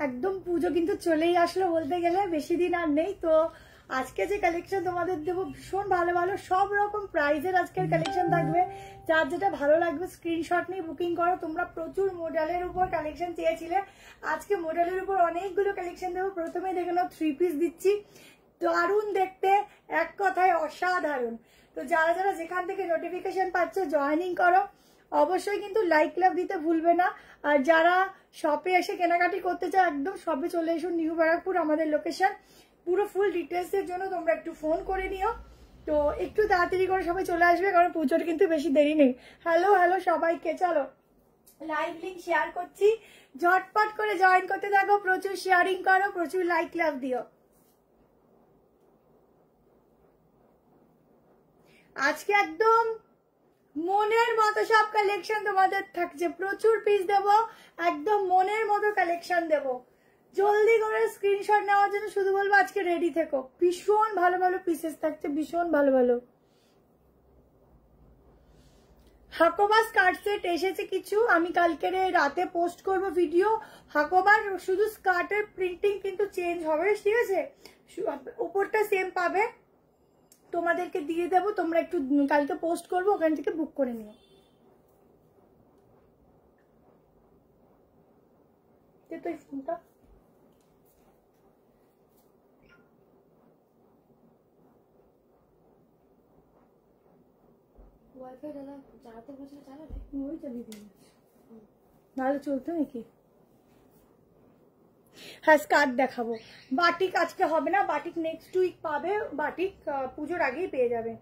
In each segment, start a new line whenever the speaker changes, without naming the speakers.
একদম পুজো কিন্তু চলেই আসলো বলতে গেলে, বেশি দিন আর নেই। তো আজকে যে কালেকশন তোমাদের দেবো ভীষণ ভালো ভালো সব রকম প্রাইজের আজকের কালেকশন থাকবে। যার যেটা ভালো লাগবে স্ক্রিনশট নিয়ে বুকিং করো। তোমরা প্রচুর মডেলের উপর কালেকশন চেয়েছিলে, আজকে মডেলের উপর অনেকগুলো কালেকশন দেবো। প্রথমে দেখে নাও 3 পিস দিচ্ছি, দারুণ দেখতে, এক কথায় অসাধারণ। তো যারা যারা যেখান থেকে নোটিফিকেশন পাচ্ছ জয়েনিং করো, অবশ্যই কিন্তু লাইক লাভ দিতে ভুলবে না। আর যারা শপে এসে কেনাকাটি করতে চাও একদম শপে চলে এসো, নিউ ব্যারাকপুর আমাদের লোকেশন। পুরো ফুল ডিটেলস এর জন্য তোমরা একটু ফোন করে নিও। তো একটু তাড়াতাড়ি করে সবাই চলে আসবে, কারণ পুজোর কিন্তু বেশি দেরি নেই। হ্যালো হ্যালো সবাইকে, চলো লাইভ লিঙ্ক শেয়ার করছি, ঝটপট করে জয়েন করতে থাকো, প্রচুর শেয়ারিং করো, প্রচুর লাইক লাভ দিও। আজকে একদম মনের মতো সব কালেকশন তোমাদের থাকছে, প্রচুর পিস দেবো, একদম মনের মতো কালেকশন দেবো। জলদি করে স্ক্রিনশট নেওয়ার জন্য শুধু বলবো আজকে রেডি থেকো, ভীষণ ভালো ভালো পিসেস থাকছে, ভীষণ ভালো ভালো। হাকোবা স্কার্ট সেট এসেছে কিছু, আমি কালকে রাতে পোস্ট করব ভিডিও। হাকোবার শুধু স্কার্টের প্রিন্টিং কিন্তু চেঞ্জ হবে, ঠিক আছে? উপরটা সেম পাবে, তোমাদেরকে দিয়ে দেবো, তোমরা একটু কালকে পোস্ট করবো, ওখান থেকে বুক করে নিও। তো এই ফোনটা ওয়াইফাই চালাতে বসলে চালাবে, ওই চালিয়ে দিয়ে নাহলে চলতো নাকি? হ্যাঁ স্কার্ট দেখাবো, বাটিক আজকে হবে না, বাটিক নেক্সট উইক পাবে, বাটিক পুজোর আগেই পেয়ে যাবে।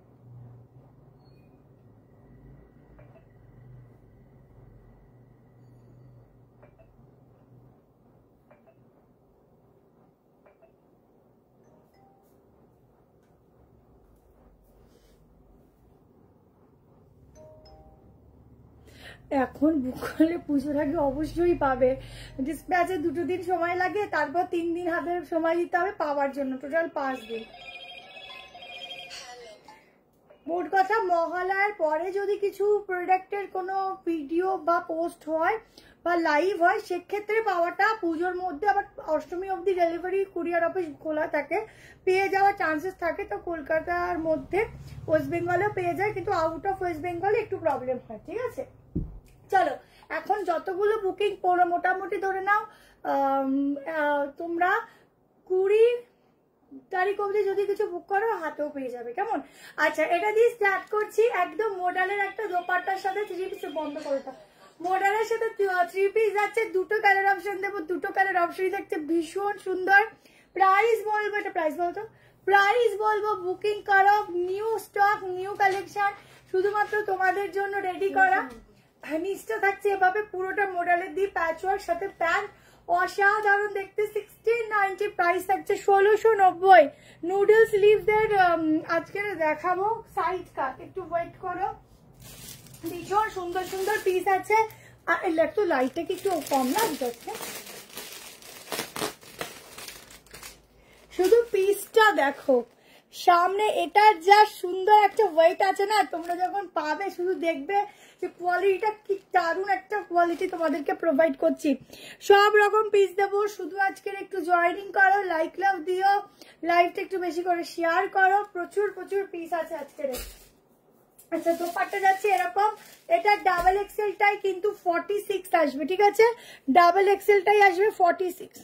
এখন বুক করলে পুজোর আগে অবশ্যই পাবে। ডিসপ্যাচে 2 দিন সময় লাগে, তারপর 3 দিন হাতে সময় দিতে হবে পাওয়ার জন্য, টোটাল 5 দিন। মোট কথা মহালয়ার পরে যদি কিছু প্রোডাক্টের কোনো ভিডিও বা পোস্ট হয় বা লাইভ হয়, সেক্ষেত্রে পাওয়াটা পুজোর মধ্যে, আবার অষ্টমী অবধি ডেলিভারি কুরিয়ার অফিস খোলা থাকে, পেয়ে যাওয়ার চান্সেস থাকে। তো কলকাতার মধ্যে ওয়েস্ট বেঙ্গলেও পেয়ে যায়, কিন্তু আউট অফ ওয়েস্ট বেঙ্গলে একটু প্রবলেম হয়, ঠিক আছে? চলো এখন যতগুলো বুকিং পড়ো মোটামুটি ধরে নাও তোমরা 20 তারিখ অবধি যদি কিছু বুক করো হাতেও পেয়ে যাবে, কেমন? আচ্ছা এটা দিয়ে স্টার্ট করছি। একদম মডেলের একটা দোপাট্টার সাথে 3 পিস বন্ধ করে দাও। মডেলের সাথে 3 পিস যাচ্ছে, 2টো কালার অপশন দেবো, 2টো কালার অপশনই থাকছে, ভীষণ সুন্দর। প্রাইস বলবো, এটা প্রাইস বলতো, প্রাইস বলবো, বুকিং করো, নিউ স্টক নিউ কালেকশন শুধুমাত্র তোমাদের জন্য রেডি করা। নিচটা থাকছে এভাবে পুরোটা মডেলের দিয়ে প্যাচওয়ার্ক সাথে প্যান্ট, অসাধারণ দেখতে, 1690, প্রাইস থাকছে 1690। নুডল স্লিভসের আজকে দেখাবো সাইড কাট, একটু ওয়েট করো, ভীষণ সুন্দর সুন্দর পিস আছে। আর একটু লাইটটা কি একটু কম লাগছে, শুধু পিসটা দেখো সামনে, এটার যা সুন্দর একটা ওয়েট আছে না, তোমরা যখন পাবে শুধু দেখবে যে কোয়ালিটিটা কি দারুণ একটা কোয়ালিটি তোমাদেরকে প্রোভাইড করছি। সব রকম পিস দেবো, শুধু আজকের একটু জয়েনিং করো, লাইক লাভ দিও, লাইভটা একটু বেশি করে শেয়ার করো, প্রচুর প্রচুর পিস আছে আজকের। আচ্ছা দোপাট্টা যাচ্ছে এরকম, এটা ডাবল এক্সেলটাই কিন্তু 46 আসবে, ঠিক আছে? ডাবল এক্সেলটাই আসবে 46,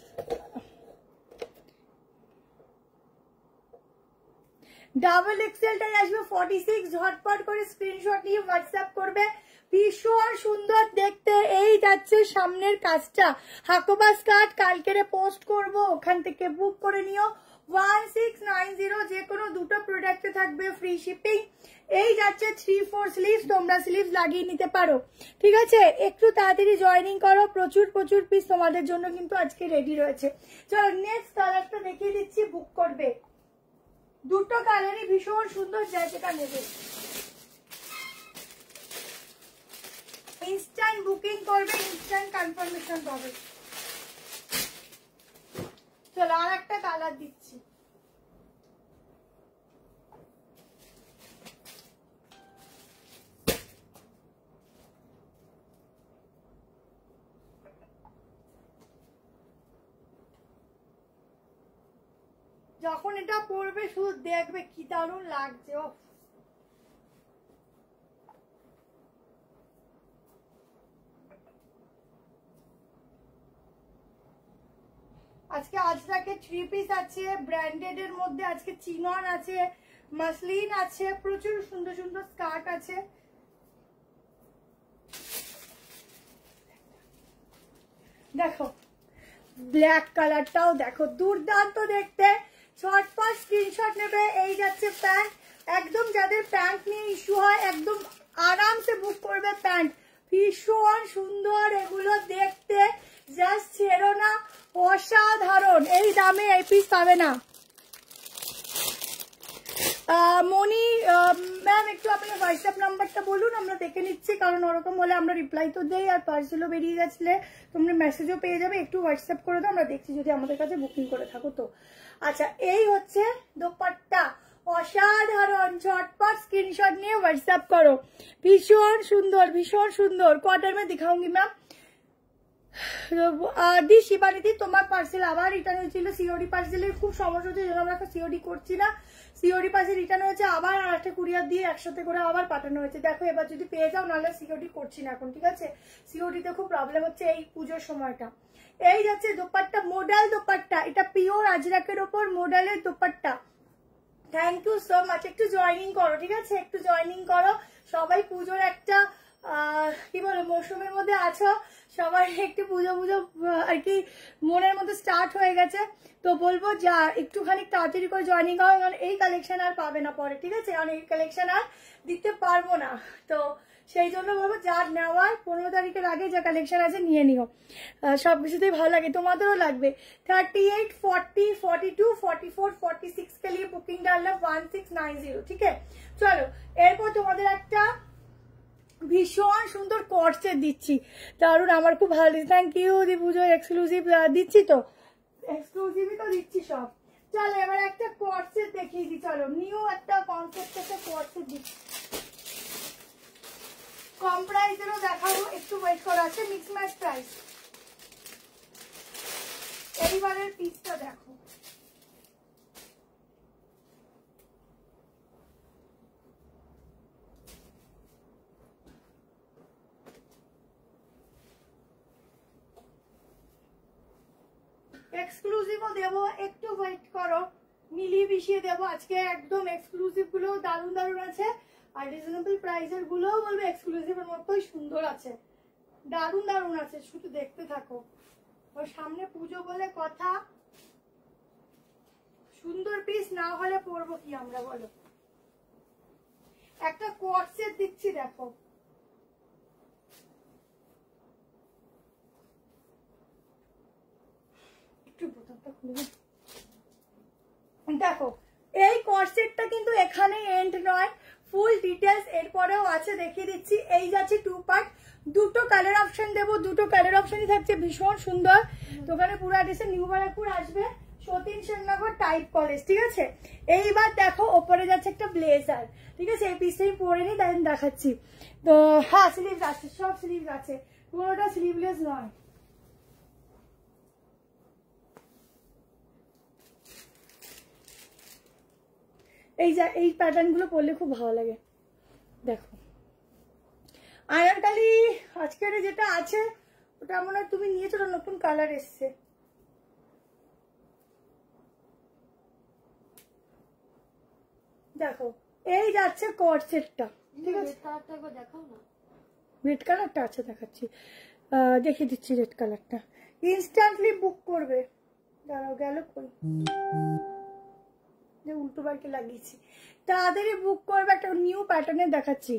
ডাবল এক্সেলটাই আসবে 46। ঝটপট করে স্ক্রিনশট নিয়ে হোয়াটসঅ্যাপ করবে, ভীষণ সুন্দর দেখতে। এই যাচ্ছে সামনের কাজটা, হাকোবা স্কার্ট কালকেরে পোস্ট করব, ওখান থেকে বুক করে নিও। 1690, যে কোনো 2টো প্রোডাক্টে থাকবে ফ্রি শিপিং। এই যাচ্ছে 3/4 স্লিভস, তোমরা স্লিভস লাগিয়ে নিতে পারো, ঠিক আছে? একটু তাড়াতাড়ি জয়েনিং করো, প্রচুর প্রচুর পিস তোমাদের জন্য কিন্তু আজকে রেডি রয়েছে। চলো নেক্সট কালারটা দেখিয়ে দিচ্ছি, বুক করবে। 2টো কালারই ভীষণ সুন্দর, যেটা নেবে ইনস্ট্যান্ট বুকিং করবে, ইনস্ট্যান্ট কনফার্মেশন পাবে। চলো আর একটা কালার দিচ্ছি, যখন এটা পরবে শুধু দেখবে কি দারুণ লাগছে। ও আজকে আজরাকে 3 পিস আছে, ব্র্যান্ডেড এর মধ্যে আজকে চিনন আছে, মাসলিন আছে, প্রচুর সুন্দর সুন্দর স্কার্ট আছে। দেখো ব্ল্যাক কালারটাও দেখো দুর্দান্ত দেখতে। ঝটপট স্ক্রিনশট নেবে। এই যাচ্ছে প্যান্ট, একদম যাদের প্যান্ট নিয়ে ইস্যু হয় একদম আরামসে বুক করবে প্যান্ট। ভীষণ সুন্দর এগুলো দেখতে, জাস্ট ছেড়ো না, অসাধারণ। এই দামে এই পিস পাবে না। মনি ম্যাম একটু আপনার হোয়াটসঅ্যাপ নাম্বারটা বলুন, আমরা দেখে নিচ্ছি, কারণ ওরকম হলে আমরা রিপ্লাই তো দেই, আর পার্সেলও বেরিয়ে গেছিলে তোমরা মেসেজও পেয়ে যাবে। একটু হোয়াটসঅ্যাপ করে দাও, আমরা দেখছি যদি আমাদের কাছে বুকিং করে থাকো তো। আচ্ছা এই হচ্ছে দোপাট্টা, অসাধারণ। ঝটপট স্ক্রিনশট নিয়ে হোয়াটসঅ্যাপ করো। ভীষণ সুন্দর, ভীষণ সুন্দর। কোয়ার্টার में दिखाऊंगी मैम। দি শিবানিদি তোমার পার্সেল আবার রিটার্ন হয়েছিল। সিওডি পার্সেলের খুব সমস্যা হচ্ছে, যেন আমরা সিওডি করছি না। সিওডি পার্সেল রিটার্ন হয়েছে, আবার আর একটা কুরিয়ার দিয়ে একসাথে করে আবার পাঠানো হয়েছে। দেখো এবার যদি পেয়ে যাও, নাহলে সিওডি করছি না এখন, ঠিক আছে? সিওডিতে খুব প্রবলেম হচ্ছে এই পুজোর সময়টা। এই যাচ্ছে দোপাট্টা, মডেল দোপাট্টা, এটা পিওর আজরাকের ওপর মডেলের dupatta. Thank you so much. একটু জয়েনিং করো, ঠিক আছে? একটু জয়েনিং করো। সবাই পুজোর একটা কি বলো মৌসুমের মধ্যে আছো, সবাই একটু পুজো পুজো আর কি মনের মধ্যে স্টার্ট হয়ে গেছে। তো বলবো যা একটুখানি তাড়াতাড়ি করে জয়েনিং করো, কারণ এই কালেকশন আর পাবে না পরে, ঠিক আছে? কারণ এই কালেকশন আর দিতে পারবো না। তো সেই জন্য বলবো যার নেওয়ার 15 তারিখের আগে যা কালেকশন আছে নিয়ে নিও। সবকিছুতেই ভালো লাগে, তোমাদেরও লাগবে। 38, 40, 42, 44, 46 के लिए बुकिंग डालना 1690, ठीक है? চলো এরপর তোমাদের একটা ভীষণ সুন্দর কর্সেট দিচ্ছি, দারুন, আমার খুব ভালো লাগছে। থ্যাংক ইউ দি পুজোর এক্সক্লুসিভ দিচ্ছি তো, এক্সক্লুসিভই তো দিচ্ছি সব। চলো এবার একটা কর্সেট দেখিয়ে দিই। চলো নিউ একটা কনসেপ্ট একটা কর্সেট দিচ্ছি, কম প্রাইসেরও দেখাবো, একটু ওয়েট করা আছে। Mix match price. এইবারের পিসটা দেখো, এক্সক্লুসিভও দেবো, একটু ওয়েট করো, মিলিয়ে মিশিয়ে দেবো। আজকে একদম এক্সক্লুসিভ গুলো দারুণ দারুণ আছে, আর রিজনেবল প্রাইসের গুলোও বলবো এক্সক্লুসিভের মতোই সুন্দর আছে, দারুণ দারুণ আছে। শুধু দেখতে থাকো, ওর সামনে পুজো বলে কথা, সুন্দর পিস না হলে পরবো কি আমরা বলো? একটা কর্সেট দিচ্ছি দেখো, একটু বোতামটা খুলে দেখো। এই কর্সেটটা কিন্তু এখানে এন্ড নয়, ফুল ডিটেলস এরপরেও আছে, দেখিয়ে দিচ্ছি। এই যাচ্ছে 2 পার্ট, দুটো কালার অপশন দেবো, দুটো কালার অপশনই থাকছে ভীষণ সুন্দর। দোকানে পুরো অ্যাড্রেসে নিউ বারাকপুর আসবে, সতীন সেননগর টাইপ কলেজ, ঠিক আছে? এইবার দেখো ওপরে যাচ্ছে একটা ব্লেজার, ঠিক আছে? এই পিসটাই পরে নি, তাই দেখাচ্ছি। তো হ্যাঁ স্লিভস আছে, সব স্লিভস আছে, কোনোটা স্লিভলেস নয়। এই প্যাটার্ন গুলো পরলে খুব ভালো লাগে। দেখো আয়নকালি আজকের যেটা আছে ওটা মনে হয় তুমি নিয়েছো, ওটা নতুন কালার এসছে। দেখো এই যাচ্ছে কর্সেটটা, ঠিক আছে? রেড কালারটা আছে, দেখাচ্ছি, দেখিয়ে দিচ্ছি রেড কালারটা। ইনস্ট্যান্টলি বুক করবে, দাঁড়াও গেল কই, উল্টো বারকে লাগিয়েছি, তাড়াতাড়ি বুক করবে। একটা নিউ প্যাটার্নের দেখাচ্ছি।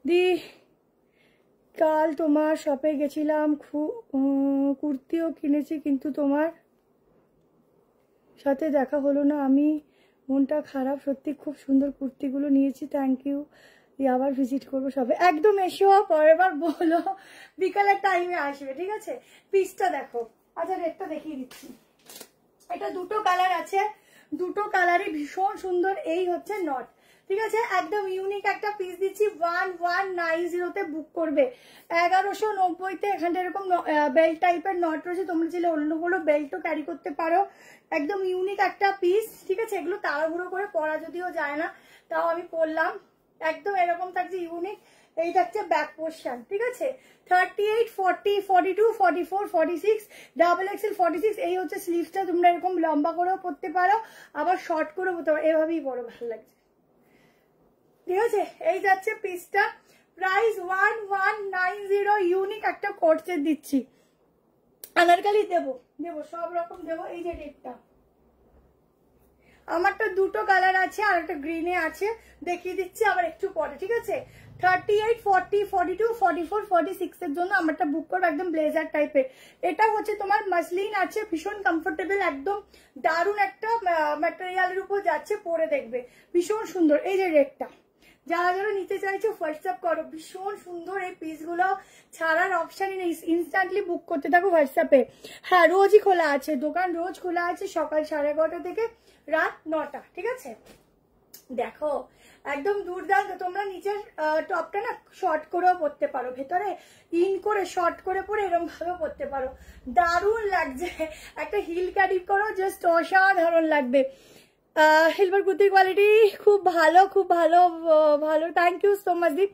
দি কাল তোমার শপে গেছিলাম, কুর্তিও কিনেছি, কিন্তু তোমার সাথে দেখা হলো না, আমি মনটা খারাপ। সত্যি খুব সুন্দর কুর্তিগুলো নিয়েছি, থ্যাংক ইউ। আবার ভিজিট করবো সবে, একদম এসো, পরের বার বলো, বিকালের টাইমে আসবে, ঠিক আছে? পিসটা দেখো। আচ্ছা রেটটা দেখিয়ে দিচ্ছি। এটা দুটো কালার আছে, দুটো কালারই ভীষণ সুন্দর। এই হচ্ছে নট, ঠিক আছে, একদম ইউনিক একটা পিস দিচ্ছি 1190-তে বুক করবে। 1190-তে এখানটা এরকম বেল্ট টাইপের নট রয়েছে, তোমরা চাইলে অন্যগুলো বেল্টও ক্যারি করতে পারো। একদম ইউনিক একটা পিস, ঠিক আছে। এগুলো তাড়াহুড়ো করে পরা যদিও যায় না, তাও আমি পরলাম। একদম এরকম থাকছে ইউনিক। এই থাকছে ব্যাক পোর্শন, ঠিক আছে। 38, 40, 42, 44, 46, ডাবল এক্সেল 46। এই হচ্ছে স্লিভসটা, তোমরা এরকম লম্বা করেও পরতে পারো, আবার শর্ট করেও পরতে পারো, এভাবেই পরো, ভালো লাগছে, ঠিক আছে। এই যাচ্ছে পিসটা, প্রাইস 1190। ইউনিক একটা কোট সেট দিচ্ছি, আনারকলি দেবো সব রকম দেবো। এই যে রেটটা, আমারটা দুটো কালার আছে, আর একটা গ্রিনে আছে, দেখিয়ে দিচ্ছি আবার একটু পরে, ঠিক আছে। 38, 40, 42, 44, 46 এর জন্য আমারটা বুক করবো, একদম ব্লেজার টাইপের। এটা হচ্ছে তোমার মাসলিন আছে, ভীষণ কমফোর্টেবল, একদম দারুণ একটা ম্যাটেরিয়ালের উপর যাচ্ছে, পরে দেখবে ভীষণ সুন্দর। এই যে রেটটা, যারা যারা নিতে চাইছো হোয়াটসঅ্যাপ করো, ভীষণ সুন্দর এই পিসগুলো, ছাড়ার অপশানই নেই, ইনস্ট্যান্টলি বুক করতে থাকো হোয়াটসঅ্যাপে। হ্যাঁ, রোজই খোলা আছে দোকান, রোজ খোলা আছে সকাল 11:30 থেকে রাত 9টা, ঠিক আছে। দেখো একদম দুর্দান্ত। তোমরা নিচের টপটা না শর্ট করেও পরতে পারো, ভেতরে ইন করে শর্ট করে পরে এরকম ভাবে পরতে পারো, দারুণ লাগছে। একটা হিল ক্যারি করো, জাস্ট অসাধারণ লাগবে। সিলভার কুর্তির কোয়ালিটি খুব ভালো, খুব ভালো ভালো। থ্যাংক ইউ সো মাচ দি।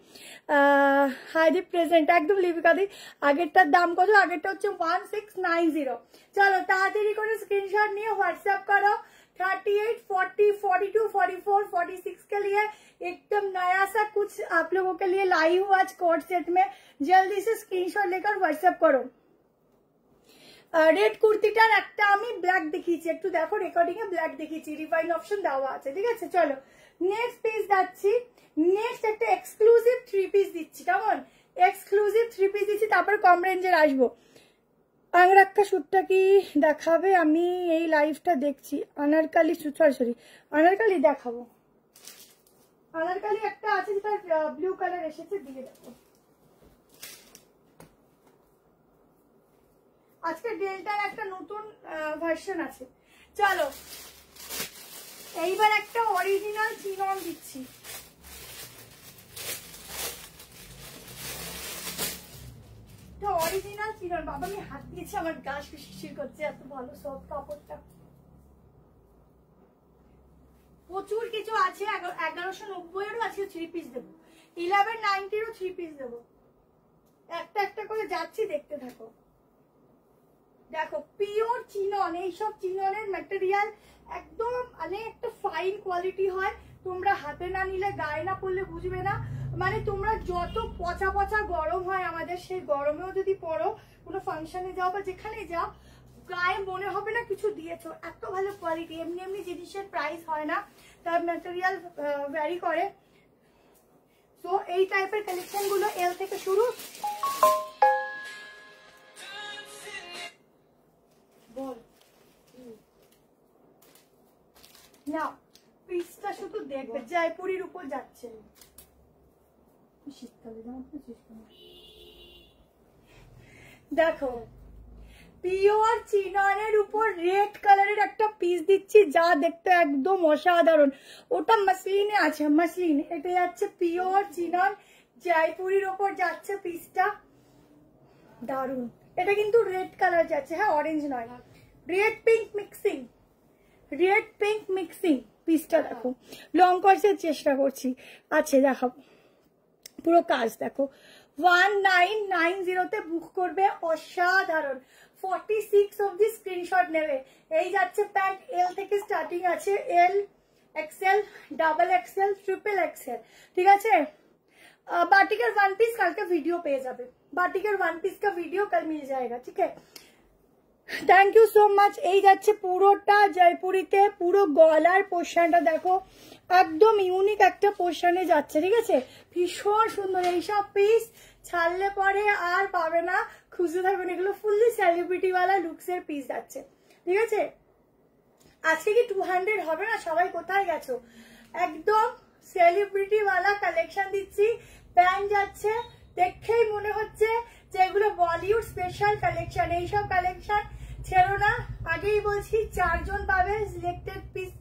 হাই দি প্রেজেন্ট, একদম লিপিকা দি। আগেরটার দাম কত? আগেরটা হচ্ছে 1690। চলো তাড়াতাড়ি করে স্ক্রিনশট নিয়ে হোয়াটসঅ্যাপ করো। 38, 40, 42, 44, 46 के लिए एकदम नया सा कुछ आप लोगों के लिए लाई हूँ आज कोट सेट में। जल्दी से स्क्रीनशॉट लेकर व्हाट्सएप करो। রেড কুর্তিটার একটা আমি ব্ল্যাক দেখিয়েছি, একটু দেখো রেকর্ডিং এ ব্ল্যাক দেখিয়েছি, রিফাইন অপশন দেওয়া আছে, ঠিক আছে। চলো নেক্সট পিস যাচ্ছি। নেক্সট একটা এক্সক্লুসিভ 3 পিস দিচ্ছি, কেমন? এক্সক্লুসিভ 3 পিস দিচ্ছি, তারপর কম রেঞ্জের আসবো। আংরাক্কা স্যুটটা কি দেখাবে? আমি এই লাইভটা দেখছি। আনারকালি সরি আনারকালি দেখাবো। আনারকালি একটা আছে যেটা ব্লু কালার এসেছে, দিয়ে দেখো। আজকে ডেল্টার একটা নতুন ভার্সন আছে। চলো এইবার একটা অরিজিনাল চিনন দিচ্ছি। অরিজিনাল চিনন, বাবা আমি হাত দিয়েছি, আমার গা শিরশির করছে, এত ভালো সফট কাপড়টা। প্রচুর কিছু আছে, 1190-এরও আছে 3 পিস দেবো, 1190-এরও 3 পিস দেবো। একটা একটা করে যাচ্ছি, দেখতে থাকো। দেখো পিওর চিনন, এইসব চিননের ম্যাটেরিয়াল একদম মানে একটা ফাইন কোয়ালিটি হয়। তোমরা হাতে না নিলে, গায়ে না পড়লে বুঝবে না। মানে তোমরা যত পচা পচা গরম হয় আমাদের, সেই গরমেও যদি পরো, কোনো ফাংশনে যাও বা যেখানে যাও, গায়ে মনে হবে না কিছু দিয়েছো, এত ভালো কোয়ালিটি। এমনি এমনি জিনিসের প্রাইস হয় না, তার ম্যাটেরিয়াল ভ্যারি করে। তো এই টাইপের কালেকশন গুলো এল থেকে শুরু। বল না, পিসটা শুধু দেখবে, জয়পুরির উপর যাচ্ছে। দেখো পিওর চিননের উপর রেড কালারের একটা পিস দিচ্ছি, যা দেখতে একদম অসাধারণ। ওটা মাসলিনে আছে, মাসলিন। এটা যাচ্ছে পিওর চিনন, জয়পুরির উপর যাচ্ছে পিসটা, দারুন। এটা কিন্তু রেড কালার যাচ্ছে, হ্যাঁ অরেঞ্জ নয়, red pink mixing, red pink mixing পিসটা দেখো। লং কোর্সের চেষ্টা করছি, আছে দেখো পুরো কাজ দেখো। 1990-তে বুক করবে, অসাধারণ। 46 অবধি স্ক্রিনশট নেবে। এই যাচ্ছে প্যান্ট, এল থেকে স্টার্টিং আছে, L, XL, double XL, triple XL, ঠিক আছে। बाटिकर 1 पीस कल का वीडियो पे जाবে, बाटिकर 1 पीस का वीडियो कल मिल जाएगा, ठीक है। Thank you so much. এই যাচ্ছে পুরোটা জয়পুরিতে, পুরো গলার পোর্শনটা দেখো, একদম ইউনিক একটা পোর্শনে যাচ্ছে, ঠিক আছে। ভীষণ সুন্দর। এইসব পিস ছাড়লে পরে আর পাবে না, খুঁজে থাকবেন। এগুলো ফুললি সেলিব্রিটি ওয়ালা লুকসের পিস যাচ্ছে, ঠিক আছে। আজকে কি 200 হবে না? সবাই কোথায় গেছো? একদম সেলিব্রিটি ওয়ালা কালেকশন দিচ্ছি। প্যান্ট যাচ্ছে, দেখেই মনে হচ্ছে যে এগুলো বলিউড স্পেশাল কালেকশন। এইসব কালেকশন ছেড়ো না, আগেই বলছি 4 জন পাবে সিলেক্টেড পিস,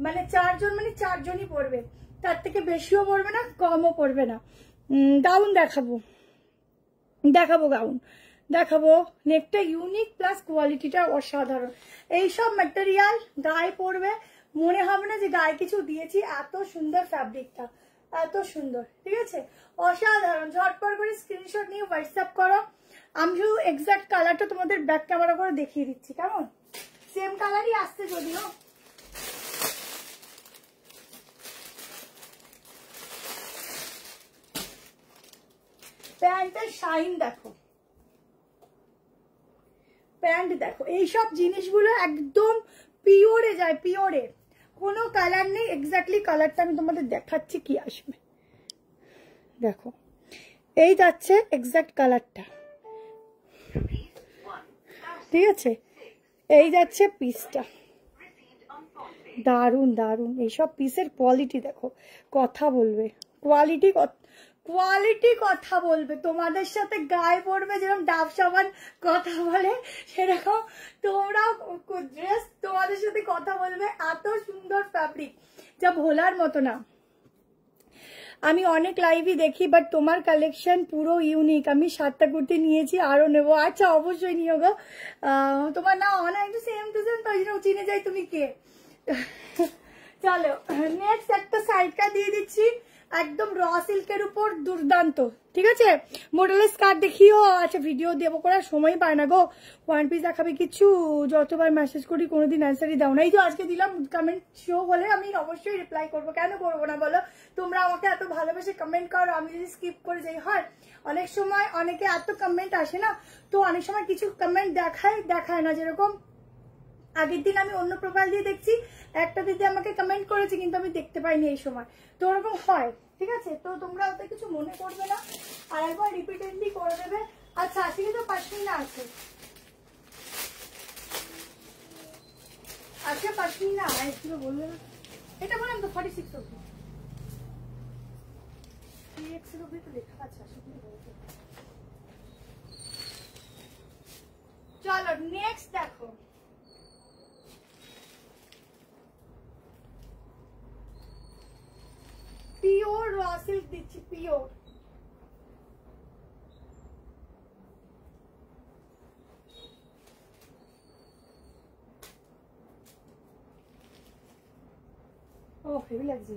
মানে 4 জন মানে 4 জনই পড়বে। তার থেকে বেশিও পড়বে না, কমও পড়বে না। গাউন দেখাবো গাউন দেখাবো। নেকটা ইউনিক প্লাস কোয়ালিটিটা অসাধারণ। এইসব ম্যাটেরিয়াল গায়ে পড়বে, মনে হবে না যে গায়ে কিছু দিয়েছি, এত সুন্দর ফ্যাব্রিকটা, এত সুন্দর, ঠিক আছে, অসাধারণ। ঝটপট করে স্ক্রিনশট নিয়ে হোয়াটসঅ্যাপ করো। আমি শুধু এক্সাক্ট কালারটা তোমাদের ব্যাক ক্যামেরা করে দেখিয়ে দিচ্ছি, কেমন? সেম কালারই আসছে যদিও। প্যান্টের শাইন দেখো, প্যান্ট দেখো, এইসব জিনিসগুলো একদম পিওরে যায়, পিওরে, কোনো কালার নেই। এক্স্যাক্টলি কালারটা আমি তোমাদের দেখাচ্ছি কি আসবে, দেখো এই যাচ্ছে এক্স্যাক্ট কালারটা, ঠিক আছে, এই যাচ্ছে পিসটা, দারুন দারুন। এইসব পিসের কোয়ালিটি দেখো, কথা বলবে, কোয়ালিটি কথা বলবে। তোমাদের সাথে গায়ে পড়বে যেরকম ডাব সাবান কথা বলে, সেরকম তোমরাও ড্রেস তোমাদের সাথে কথা বলবে। এত সুন্দর ফ্যাব্রিক, যা ভোলার মতো না। আমি অনেক লাইভই দেখি, বাট তোমার কালেকশন পুরো ইউনিক। আমি 7টা কুর্তি নিয়েছি, আরো নেবো। আচ্ছা অবশ্যই নিও গো। তোমার না অনেক একটু সেম টু সেম, তাই জন্য চিনে যাই তুমি কে। চলো নেক্সট একটা সাইডটা দিয়ে দিচ্ছি, একদম র সিল্কের উপর দুর্দান্ত, ঠিক আছে। মডেলের স্কার্ট দেখিও। আচ্ছা ভিডিও দেবো করার সময় পায় না গো। ওয়ান পিস দেখাবে কিছু, যতবার মেসেজ করি কোনোদিন অ্যান্সারই দাও না। এই তো আজকে দিলাম, কমেন্ট শো হলে আমি অবশ্যই রিপ্লাই করবো, কেন করবো না বলো? তোমরা আমাকে এত ভালোবেসে কমেন্ট করো, আমি যদি স্কিপ করে যাই হয়। অনেক সময় অনেকে এত কমেন্ট আসে না, তো অনেক সময় কিছু কমেন্ট দেখায় না। যেরকম আগের দিন আমি অন্য প্রোফাইল দিয়ে দেখছি, একটা দিদি আমাকে কমেন্ট করেছে কিন্তু আমি দেখতে পাইনি এই সময়, তো ওরকম হয়, ঠিক আছে। তো তোমরা ওতে কিছু মনে করবে না, আর একবার রিপিটেডলি করে দেবে। আচ্ছা আজকে তো পাশমিনা আছে, আজকে পাশমিনা আসছিল বললে না, এটা বললাম তো 46 অব্দি, 3x অব্দি তো লেখা আছে। চলো নেক্সট দেখো, পিওর র সিল্ক দিচ্ছি, পিওর। ও হেভি লাগছে।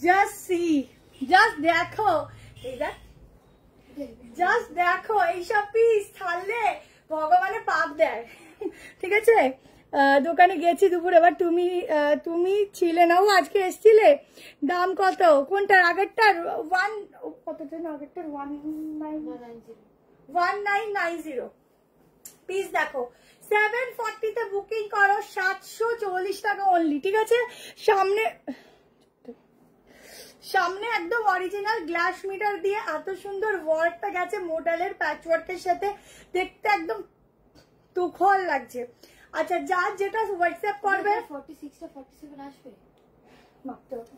জাস্ট সি, জাস্ট দেখো, জাস্ট দেখো এইসব পিস ছাড়লে ভগবানের পাপ দেয়, ঠিক আছে। দোকানে গেছি দুপুর, এবার তুমি ছিলে না, ও আজকে এসছিলে। দাম কত কোনটার? আগেরটার কতটা না, আগেরটার 1990 পিস দেখো। 740 বুকিং করো, 740 টাকা অনলি, ঠিক আছে। সামনে একদম অরিজিনাল গ্লাস মিটার দিয়ে এত সুন্দর ওয়ার্কটা গেছে মডেলের প্যাচওয়ার্কের সাথে, দেখতে একদম তুখল লাগছে। আচ্ছা যার যেটা হোয়াটসঅ্যাপ করবে,
46 টা 47 আসবে
মাপতে হবে।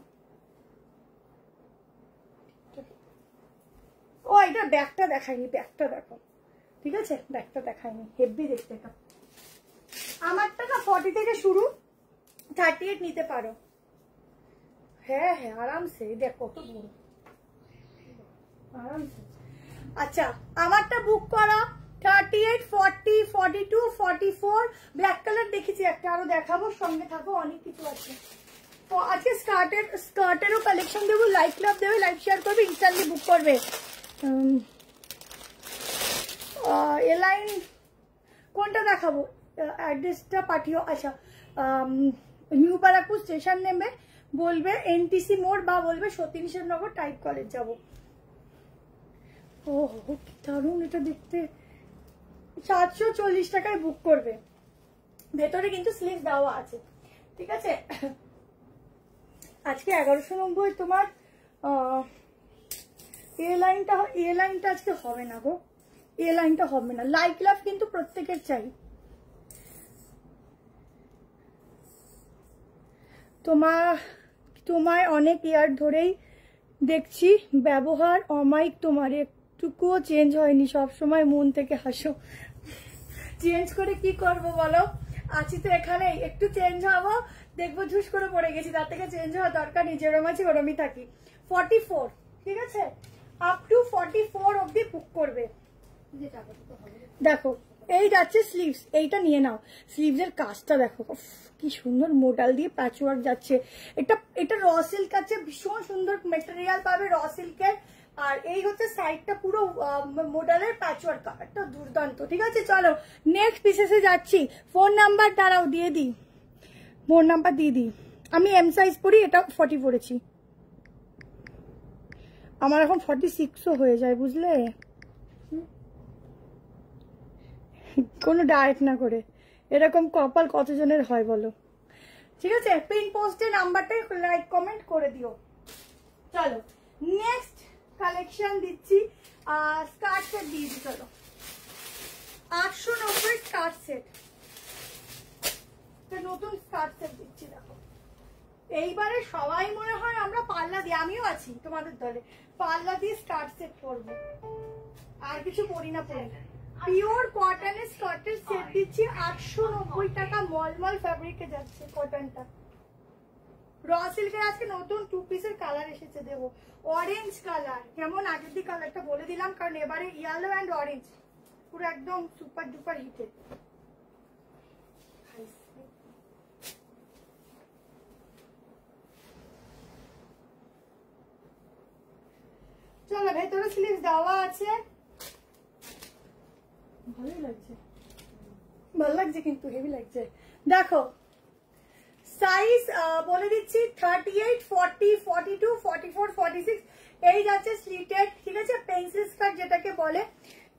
ও এটা ব্যাগটা দেখাইনি, ব্যাগটা দেখো, ঠিক আছে, ব্যাগটা দেখাইনি, হেভি দেখতে। এটা আমারটা না 40 থেকে শুরু, 38 নিতে পারো। হ্যাঁ হ্যাঁ আরামসে, দেখ কত বড়, আরামসে। আচ্ছা আমারটা বুক করা 38, 40, 42, 44। ব্ল্যাক কালার দেখেছি একটা, আরো দেখাবো, সঙ্গে থাকো, অনেক কিছু আছে। তো আজকে স্কার্টেরও কালেকশন দেবো, লাইক লাভ দেবে, লাইক শেয়ার করবে, ইনস্ট্যান্টলি বুক করবে। এলাইন কোনটা দেখাবো, অ্যাড্রেসটা পাঠিও। আচ্ছা নিউ বারাকপুর স্টেশন নেমে বলবে এনটিসি মোড়, বা বলবে সতীশনগর টাইপ কলেজ যাব। ও কি দারুণ এটা দেখতে। 740 টাকায় বুক করবে, ভেতরে কিন্তু স্লিভ দেওয়া আছে, ঠিক আছে। আজকে 1190 তোমার এ লাইনটা আজকে হবে না গো, এ লাইনটা হবে না। লাইক লাভ কিন্তু প্রত্যেকের চাই। তোমায় অনেক ইয়ার ধরেই দেখছি, ব্যবহার অমায়িক, তোমার একটুকুও চেঞ্জ হয়নি, সব সময় মন থেকে হাসো। চেঞ্জ করে কি করব বলো, আছি তো এখানে, একটু চেঞ্জ হবো, দেখবো ঝুস করে পড়ে গেছি, তার থেকে চেঞ্জ হওয়ার দরকার নেই, যেরকম আছি ওরমই থাকি। 44, ঠিক আছে, আপ টু 44 অব্দি বুক করবে। দেখো এই যাচ্ছে স্লিভস, এইটা নিয়ে নাও। স্লিভসের কাজটা দেখো কি সুন্দর মোডাল দিয়ে প্যাচওয়ার্ক যাচ্ছে। এটা র সিল্ক আছে, ভীষণ সুন্দর মেটেরিয়াল পাবে র সিল্কের। আর এই হচ্ছে সাইডটা পুরো মোডালের প্যাচওয়ার্ক, একটা দুর্দান্ত। ঠিক আছে, চলো নেক্সট পিসেসে যাচ্ছি। ফোন নাম্বার দাঁড়াও দিয়ে দিই, ফোন নাম্বার দিয়ে দিই। আমি এম সাইজ পরি, এটা 40 পরেছি, আমার এখন 46ও হয়ে যায়, বুঝলে? কোনো ডায়েট না করে, এরকম কপাল কতজনের হয় বলো? ঠিক আছে, পিন পোস্টে নাম্বারটা লাইক কমেন্ট করে দিও। চলো নেক্সট কালেকশন দিচ্ছি, স্কার্ট সেট দিয়ে দিই। চলো 890 স্কার্ট সেট, নতুন স্কার্ট সেট দিচ্ছি। দেখো এইবারে সবাই মনে হয় আমরা পাল্লা দিয়ে, আমিও আছি তোমাদের দলে, পাল্লা দিয়ে স্কার্ট সেট করবো, আর কিছু করি না। পিওর কটনের স্কার্টের সেট দিচ্ছি 890 টাকা। মলমল ফ্যাব্রিকে যাচ্ছে কটনটা, র সিল্কের। আজকে নতুন 2 পিসের কালার এসেছে, দেবো অরেঞ্জ কালার। কেমন আগের দিন কালারটা বলে দিলাম, কারণ এবারে ইয়েলো অ্যান্ড অরেঞ্জ পুরো একদম সুপার ডুপার হিটে। চলো ভেতরে স্লিভস দেওয়া আছে, ভালোই লাগছে, ভালো লাগছে কিন্তু হেভি লাগছে। দেখো সাইজ বলে দিচ্ছি 38, 40, 42, 44, 46 এই যাচ্ছে স্লিটেড। ঠিক আছে, পেন্সিল স্কার্ট যেটাকে বলে।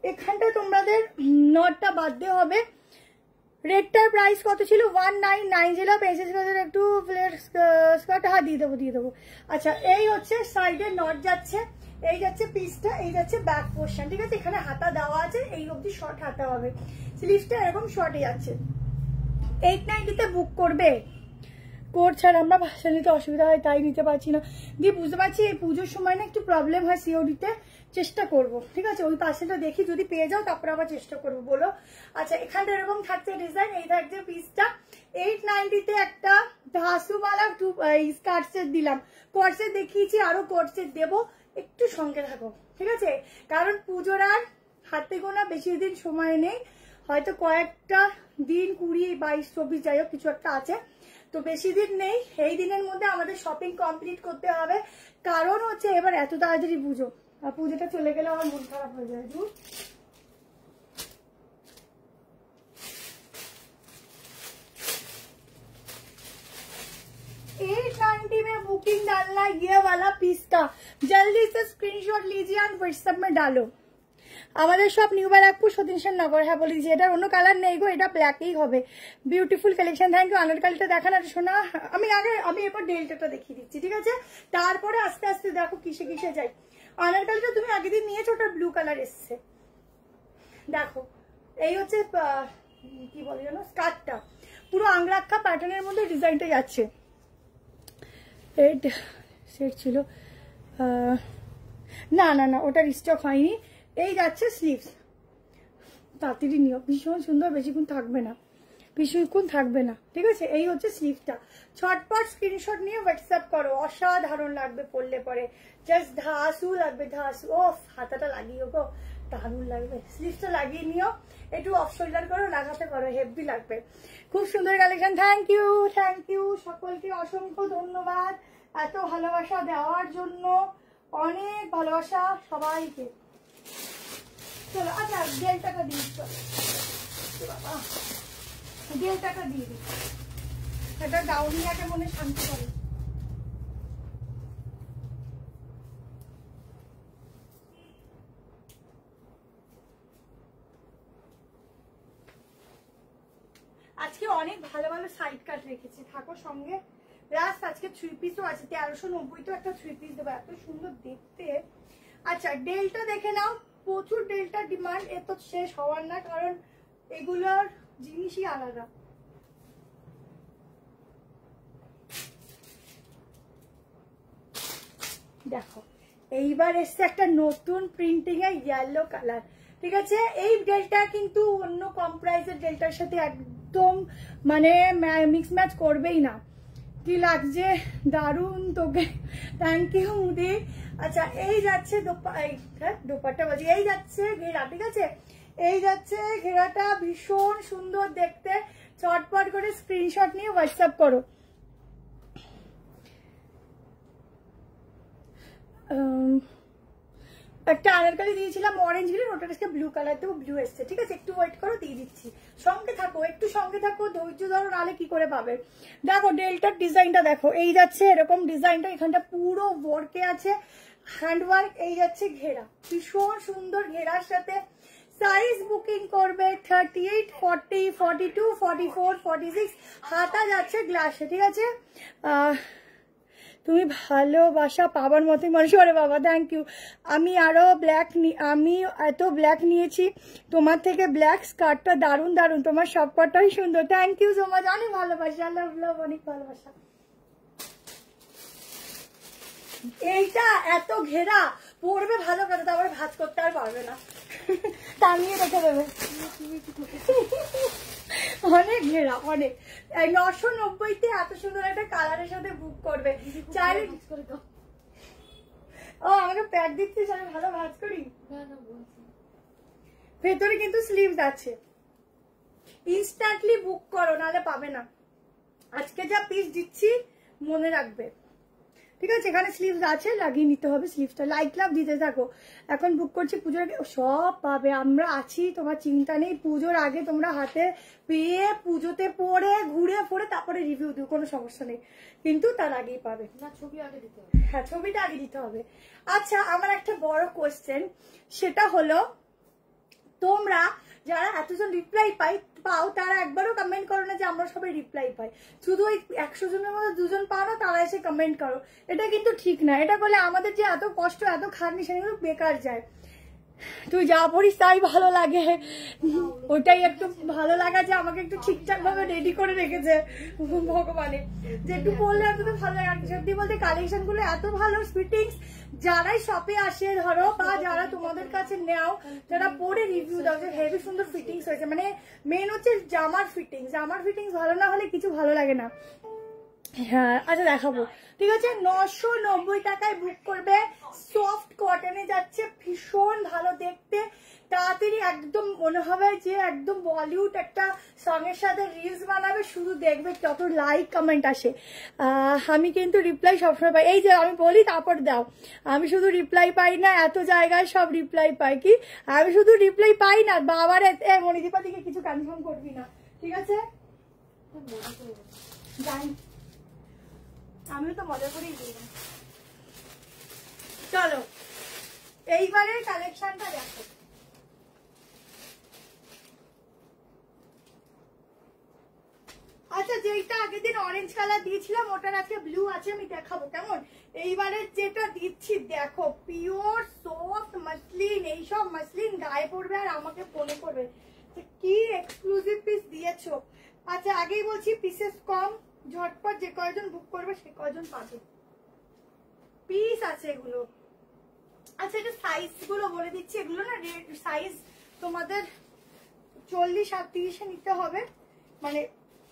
এখানটা তোমাদের নটটা বাঁধতে হবে। রেডটার প্রাইস কত ছিল? 1990। পেন্সিল স্কার্টের একটু ফ্লেট স্কার্ট, হ্যাঁ দিয়ে দেবো। আচ্ছা এই হচ্ছে সাইডের নট যাচ্ছে, এই যাচ্ছে পিসটা, এই যাচ্ছে ব্যাক পোর্শন। ঠিক আছে, এখানে হাতা দেওয়া আছে, এই অবধি শর্ট হাতা হবে। স্লিভসটা এরকম শর্টে যাচ্ছে। 890 বুক করবে। কোড ছাড়া আমরা ভাষা নিতে অসুবিধা হয়, তাই নিতে পারছি না। দিয়ে বুঝতে পারছি এই পুজোর সময় না একটু প্রবলেম হয় সিওডিতে। চেষ্টা করব, ঠিক আছে, ওই পার্সেলটা দেখি, যদি পেয়ে যাও তারপরে আবার চেষ্টা করবো, বলো। আচ্ছা এখানটা এরকম থাকছে ডিজাইন, এই থাকছে পিসটা। 890 একটা ধাসুওয়ালা স্কার্ট সেট দিলাম। কোড সেট দেখিয়েছি, আরো কোড সেট দেবো, একটু সঙ্গে থাকো। ঠিক আছে, কারণ পুজোর আর হাতে গোনা বেশি দিন সময় নেই, হয়তো কয়েকটা দিন, 20, 22, 24 যাই হোক কিছু একটা আছে, তো বেশি দিন নেই। এই দিনের মধ্যে আমাদের শপিং কমপ্লিট করতে হবে, কারণ হচ্ছে এবার এত তাড়াতাড়ি পুজো, আর পুজোটা চলে গেলে আমার মন খারাপ হয়ে যায়। में बुकिंग डालना ये वाला पीस का, जल्दी से स्क्रीनशॉट लीजिए और व्हाट्सएप में डालो। আমাদের সব নিউ ব্যারাকপুর সতীশের নগর। হ্যাঁ বলে দিচ্ছি, এটার অন্য কালার নেই গো, এটা ব্ল্যাকই হবে। Beautiful collection, thank you. আনারকালিটা দেখান আর শোনা, আমি এরপর ডেল্টাটা দেখিয়ে দিচ্ছি। ঠিক আছে, তারপরে আস্তে আস্তে দেখো কিসে কিসে যাই। আনারকালিটা তুমি আগের দিন নিয়েছো, ওটা ব্লু কালার এসছে। দেখো এই হচ্ছে কি বলে জানো, স্কার্টটা পুরো আংরাক্ষা প্যাটার্নের মধ্যে ডিজাইনটা যাচ্ছে। সেট ছিল না, ওটা স্টক হয়নি। এই যাচ্ছে স্লিভস, তাড়াতাড়ি নিও, ভীষণ সুন্দর, বেশিক্ষণ থাকবে না। ঠিক আছে, এই হচ্ছে স্লিভসটা। ছটপট স্ক্রিনশট নিয়ে হোয়াটসঅ্যাপ করো, অসাধারণ লাগবে পরলে পরে, জাস্ট ধাসু লাগবে, ধাসু। ও হাতাটা লাগিও গো, দারুণ লাগবে। স্লিভসটা লাগিয়ে নিও, একটু অফ শোল্ডার করো, লাগাতে পারো, হেভি লাগবে। খুব সুন্দর কালেকশন, থ্যাংক ইউ সকলকে, অসংখ্য ধন্যবাদ এত ভালোবাসা দেওয়ার জন্য, অনেক ভালোবাসা সবাইকে। চলো আচ্ছা ডেল্টাটা দিই, বাবা ডেল্টাটা দিয়ে দিই, এটা ডাউনিয়াকে মনে শান্তি করে। আজকে অনেক ভালো ভালো সাইড কাট রেখেছি, থাকো সঙ্গে। লাস্ট আজকে 3 পিসও আছে, 1390 তো একটা 3 পিস দেবো, এত সুন্দর দেখতে। আচ্ছা ডেলটা দেখে নাও, প্রচুর ডেলটা ডিমান্ড, এ তো শেষ হওয়ার না, কারণ এগুলোর জিনিসই আলাদা। দেখো এইবার এসছে একটা নতুন প্রিন্টিং এ ইয়েলো কালার। ঠিক আছে, এই ডেলটা কিন্তু অন্য কম প্রাইসের ডেলটার সাথে একদম মানে মিক্স ম্যাচ করবেই না। কি লাগছে, দারুণ তোকে, থ্যাংক ইউ মুদি। আচ্ছা এই যাচ্ছে দোপাট্টা বলছি, এই যাচ্ছে ঘেরা, ঠিক আছে, এই যাচ্ছে ঘেরাটা, ভীষণ সুন্দর দেখতে। চটপট করে স্ক্রিনশট নিয়ে হোয়াটসঅ্যাপ করো। একটা আনারকলি দিয়েছিলাম অরেঞ্জ গ্রিন, ওটা আজকে ব্লু কালার দেবো, ব্লু এসছে, ঠিক আছে, একটু ওয়েট করো, দিয়ে দিচ্ছি। সঙ্গে থাকো, একটু সঙ্গে থাকো, ধৈর্য ধরো, নাহলে কি করে পাবে। দেখো ডেল্টার ডিজাইনটা দেখো, এই যাচ্ছে এরকম ডিজাইনটা, এখানটা পুরো ওয়ার্কে আছে, হ্যান্ডওয়ার্ক। এই যাচ্ছে ঘেরা, ভীষণ সুন্দর ঘেরার সাথে। সাইজ বুকিং করবে 38, 40, 42, 44, 46, হাতা যাচ্ছে গ্লাসে, ঠিক আছে। তুমি ভালোবাসা পাবার মতোই মানুষ, আরে বাবা থ্যাংক ইউ। আমি এত ব্ল্যাক নিয়েছি তোমার থেকে, ব্ল্যাক স্কার্টটা দারুণ দারুণ, তোমার সব কটাই সুন্দর, থ্যাংক ইউ সো মাচ, অনেক ভালোবাসা, লাভ লাভ, অনেক ভালোবাসা। এইটা এত ঘেরা পড়বে ভালো কথা, তারপরে ভাঁজ করতে আর পারবে না, টাঙিয়ে রেখে দেবে। অনেক ঘেরা, অনেক। 990-তে এত সুন্দর একটা কালারের সাথে বুক করবে চাইলে। ও আমাকে প্যাক দিচ্ছিস, আমি ভালো ভাঁজ করি। ভেতরে কিন্তু স্লিভস আছে, ইনস্ট্যান্টলি বুক করো, নাহলে পাবে না। আজকে যা পিস দিচ্ছি মনে রাখবে, ঠিক আছে। এখানে স্লিভস আছে, লাগিয়ে নিতে হবে স্লিভসটা। লাইক লাভ দিতে থাকো, এখন বুক করছি পুজোর আগে, সব পাবে, আমরা আছি, তোমার চিন্তা নেই। পুজোর আগে তোমরা হাতে পেয়ে পুজোতে পরে ঘুরে পরে তারপরে রিভিউ দিও, কোনো সমস্যা নেই, কিন্তু তার আগেই পাবে।
না ছবি আগে দিতে হবে,
হ্যাঁ ছবিটা আগে দিতে হবে। আচ্ছা আমার একটা বড় কোয়েশ্চেন, সেটা হলো তোমরা যারা এতজন রিপ্লাই পাও তারা একবারও কমেন্ট করো না যে আমরা সবাই রিপ্লাই পাই, শুধু ওই 100 জনের মধ্যে 2 জন পাও না, তারা এসে কমেন্ট করো। এটা কিন্তু ঠিক না, এটা বলে আমাদের যে এত কষ্ট এত খাটনি সেগুলো বেকার যায়। তুই যা পড়িস তাই ভালো লাগে, ওটাই একটু ভালো লাগা যে আমাকে একটু ঠিকঠাক ভাবে রেডি করে রেখেছে ভগবানে, যে একটু পড়লে এত ভালো লাগে। আর সত্যি বলতে কালেকশন গুলো এত ভালো, ফিটিংস, যারাই শপে আসে ধরো বা যারা তোমাদের কাছে নেও, যারা পরে রিভিউ দাও যে হেভি সুন্দর ফিটিংস হয়েছে, মানে মেন হচ্ছে জামার ফিটিংস ভালো না হলে কিছু ভালো লাগে না। হ্যাঁ আচ্ছা দেখাবো, ঠিক আছে। 990 টাকায় বুক করবে, সফট কটনে যাচ্ছে, ভীষণ ভালো দেখতে, তাড়াতাড়ি একদম মনে হবে যে একদম বলিউড একটা সঙ্গের সাথে রিলস বানাবে, শুধু দেখবে কত লাইক কমেন্ট আসে। আমি কিন্তু রিপ্লাই সবসময় পাই, এই যে আমি বলি তারপর দাও, আমি শুধু রিপ্লাই পাই না, এত জায়গায় সব রিপ্লাই পাই, কি আমি শুধু রিপ্লাই পাই না, বাবার মণিদীপা দিকে কিছু কনফার্ম করবি না, ঠিক আছে। জানি আমিও তো মজা করেই দিলাম। চলো এইবারের কালেকশনটা দেখো, আচ্ছা যেটা আগের দিন অরেঞ্জ কালার দিয়েছিলাম ওটার আজকে ব্লু আছে, আমি দেখাবো কেমন। এইবারে যেটা দিচ্ছি দেখো, পিওর সফট মাসলিন, এইসব মাসলিন গায়ে পড়বে আর আমাকে মনে করবে কি এক্সক্লুসিভ পিস দিয়েছো। আচ্ছা আগেই বলছি পিসেস কম, ঝটপট যে কয়জন বুক করবে সে কয়জন পাবে, পিস আছে এগুলো। আচ্ছা এটা সাইজ গুলো বলে দিচ্ছি, এগুলো না সাইজ তোমাদের 40 আর 30-এ নিতে হবে, মানে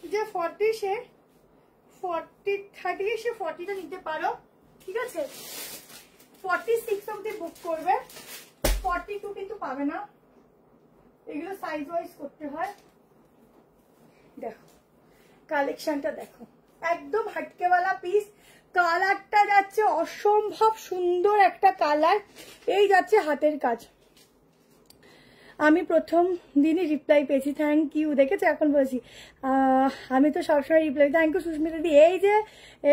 যে 40 সে 30 সে 40টা নিতে পারো, ঠিক আছে। 46 অবধি বুক করবে, 42 কিন্তু পাবে না, এগুলো সাইজ ওয়াইজ করতে হয়। দেখো কালেকশনটা দেখো, একদম হাটকেওয়ালা পিস, কালারটা যাচ্ছে অসম্ভব সুন্দর একটা কালার, এই যাচ্ছে হাতের কাজ। আমি প্রথম দিনই রিপ্লাই পেয়েছি, থ্যাংক ইউ, দেখেছো এখন বলছি আমি তো সবসময় রিপ্লাই, থ্যাংক ইউ সুস্মিতা দি।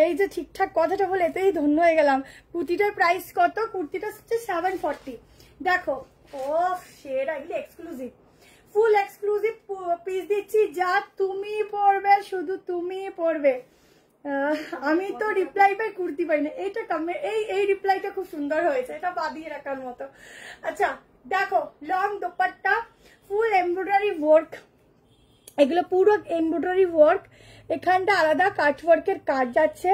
এই যে ঠিকঠাক কথাটা বলে এতেই ধন্য হয়ে গেলাম। কুর্তিটার প্রাইস কত? কুর্তিটা হচ্ছে 740। দেখো ও সেটা এগুলো এক্সক্লুসিভ, ফুল এক্সক্লুসিভ পিস দিচ্ছি, যা তুমি পরবে, শুধু তুমি পরবে। আমি তো রিপ্লাই পাই, কুর্তি পাই না, এইটা এই রিপ্লাইটা খুব সুন্দর হয়েছে, এটা বাদিয়ে রাখার মতো। আচ্ছা দেখো লং দোপাট্টা, ফুল এমব্রয়ডারি ওয়ার্ক, এগুলো পুরো এমব্রয়ডারি ওয়ার্ক, এখানটা আলাদা কাট ওয়ার্কের কাজ যাচ্ছে।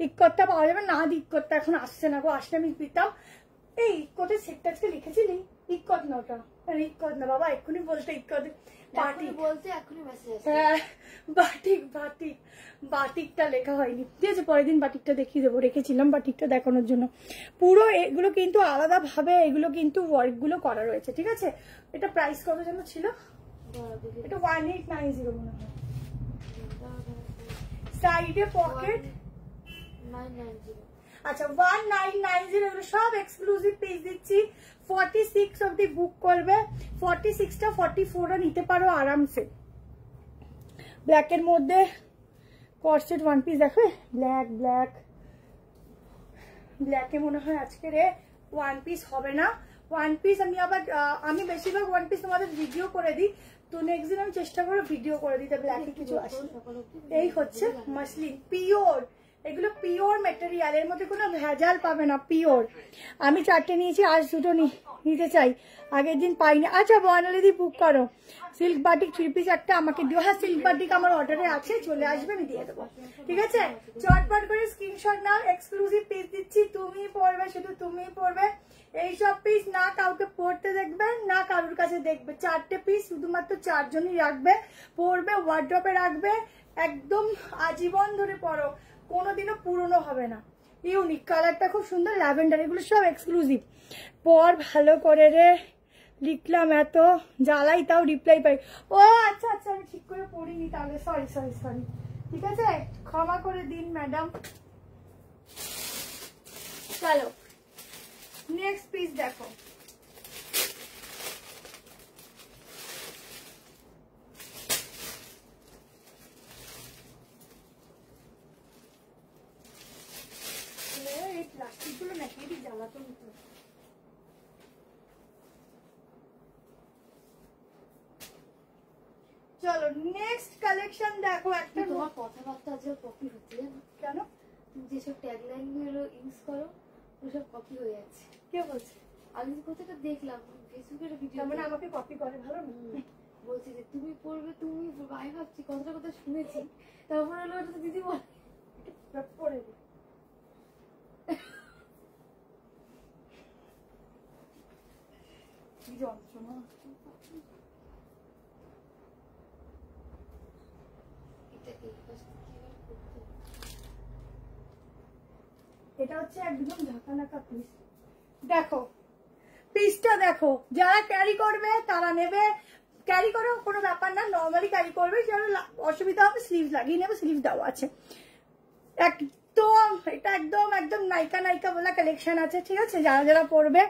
ইক্কতটা পাওয়া যাবে না, ইক্কতটা এখন আসছে না গো, আসলে আমি দিতাম। এই ইক্কতের সেটটা আজকে লিখেছিলি, ইক্কত না ওটা, ইক্কত না বাবা, এক্ষুনি বলতে ইক্কত বাটিক
বলতে এখনই মেসেজ আসছে।
হ্যাঁ বাটিক বাটিক বাটিকটা লেখা হয়নি, ঠিক আছে পরের দিন বাটিকটা দেখিয়ে দেবো, রেখেছিলাম বাটিকটা দেখানোর জন্য। পুরো এগুলো কিন্তু আলাদা ভাবে এগুলো কিন্তু ওয়ার্ক গুলো করা রয়েছে, ঠিক আছে। এটা প্রাইস কত যেন ছিল, এটা 1890 মনে হয়। সাইডে পকেট
990।
আচ্ছা 1990, এগুলো সব এক্সক্লুসিভ পিস দিচ্ছি। 46 অবধি বুক করবে, 46টা 44ও নিতে পারো আরামসে। ব্ল্যাকের মধ্যে কর্সেট ওয়ান পিস দেখো, ব্ল্যাক ব্ল্যাক ব্ল্যাকে মনে হয় আজকে রে ওয়ান পিস হবে না। ওয়ান পিস আমি আবার আমি বেশিরভাগ ওয়ান পিস তোমাদের ভিডিও করে দিই, তো নেক্সট দিন আমি চেষ্টা করবো ভিডিও করে দিতে ব্ল্যাকে কিছু আসে। এই হচ্ছে মাসলিন পিওর, এগুলো পিওর মেটেরিয়াল, এর মধ্যে কোনো ভেজাল পাবে না, পিওর। আমি 4টে নিয়েছি, আজ 2টো নিতে চাই, আগের দিন পাইনি। আচ্ছা বর্ণালী বুক করো, সিল্ক বাটিক 3 পিস একটা আমাকে দিও। হ্যাঁ সিল্ক বাটিক আমার অর্ডারে আছে, চলে আসবে আমি দিয়ে দেবো, ঠিক আছে। চটপট করে স্ক্রিনশট নাও, এক্সক্লুসিভ পিস দিচ্ছি, তুমি পরবে, শুধু তুমি পরবে। এইসব পিস না কাউকে পরতে দেখবে না কারোর কাছে দেখবে। 4টে পিস শুধুমাত্র 4 জনই রাখবে, পরবে, ওয়ার্ড্রপে রাখবে, একদম আজীবন ধরে পরো, কোনোদিনও পুরনো হবে না। ইউনিক কালারটা খুব সুন্দর, ল্যাভেন্ডার, এগুলো সব এক্সক্লুসিভ। পর ভালো করে রে, লিখলাম এত জ্বালাই তাও রিপ্লাই পাই। ও আচ্ছা আচ্ছা আমি ঠিক করে পড়িনি তাহলে, সরি সরি সরি, ঠিক আছে ক্ষমা করে দিন ম্যাডাম। চলো নেক্সট পিস দেখো, এই প্লাস্টিক গুলো নাকি জ্বালাতন করে। চলো নেক্সট কালেকশন দেখো। একটা
তোমার কথাবার্তা আজ কপি হচ্ছে জানো
কেন,
তুমি যেসব ট্যাগলাইন গুলো ইউজ করো ওসব কপি হয়ে যাচ্ছে।
কে বলছে?
আমি কোথাটা দেখলাম ফেসবুকের ভিডিও,
মানে আমাকে কপি করে, ভালো না?
বলছে যে তুমি পড়বে তুমি পড়বে। আমি ভাবছি কথাটা কথা শুনেছি, তারপর হলো ওটা তো দিদি বল
পড়ে দি। কি যন্ত্রণা। এটা হচ্ছে একদম ঝাঁকানাকা পিস, দেখো পিসটা দেখো, যারা ক্যারি করবে তারা নেবে, ক্যারি করো কোনো ব্যাপার না, নর্মালি ক্যারি করবে, যারা অসুবিধা হবে স্লিভস লাগিয়ে নেবে, স্লিভস দেওয়া আছে একদম। এটা একদম একদম নায়িকা নায়িকা বলা কালেকশন আছে, ঠিক আছে। যারা যারা পরবে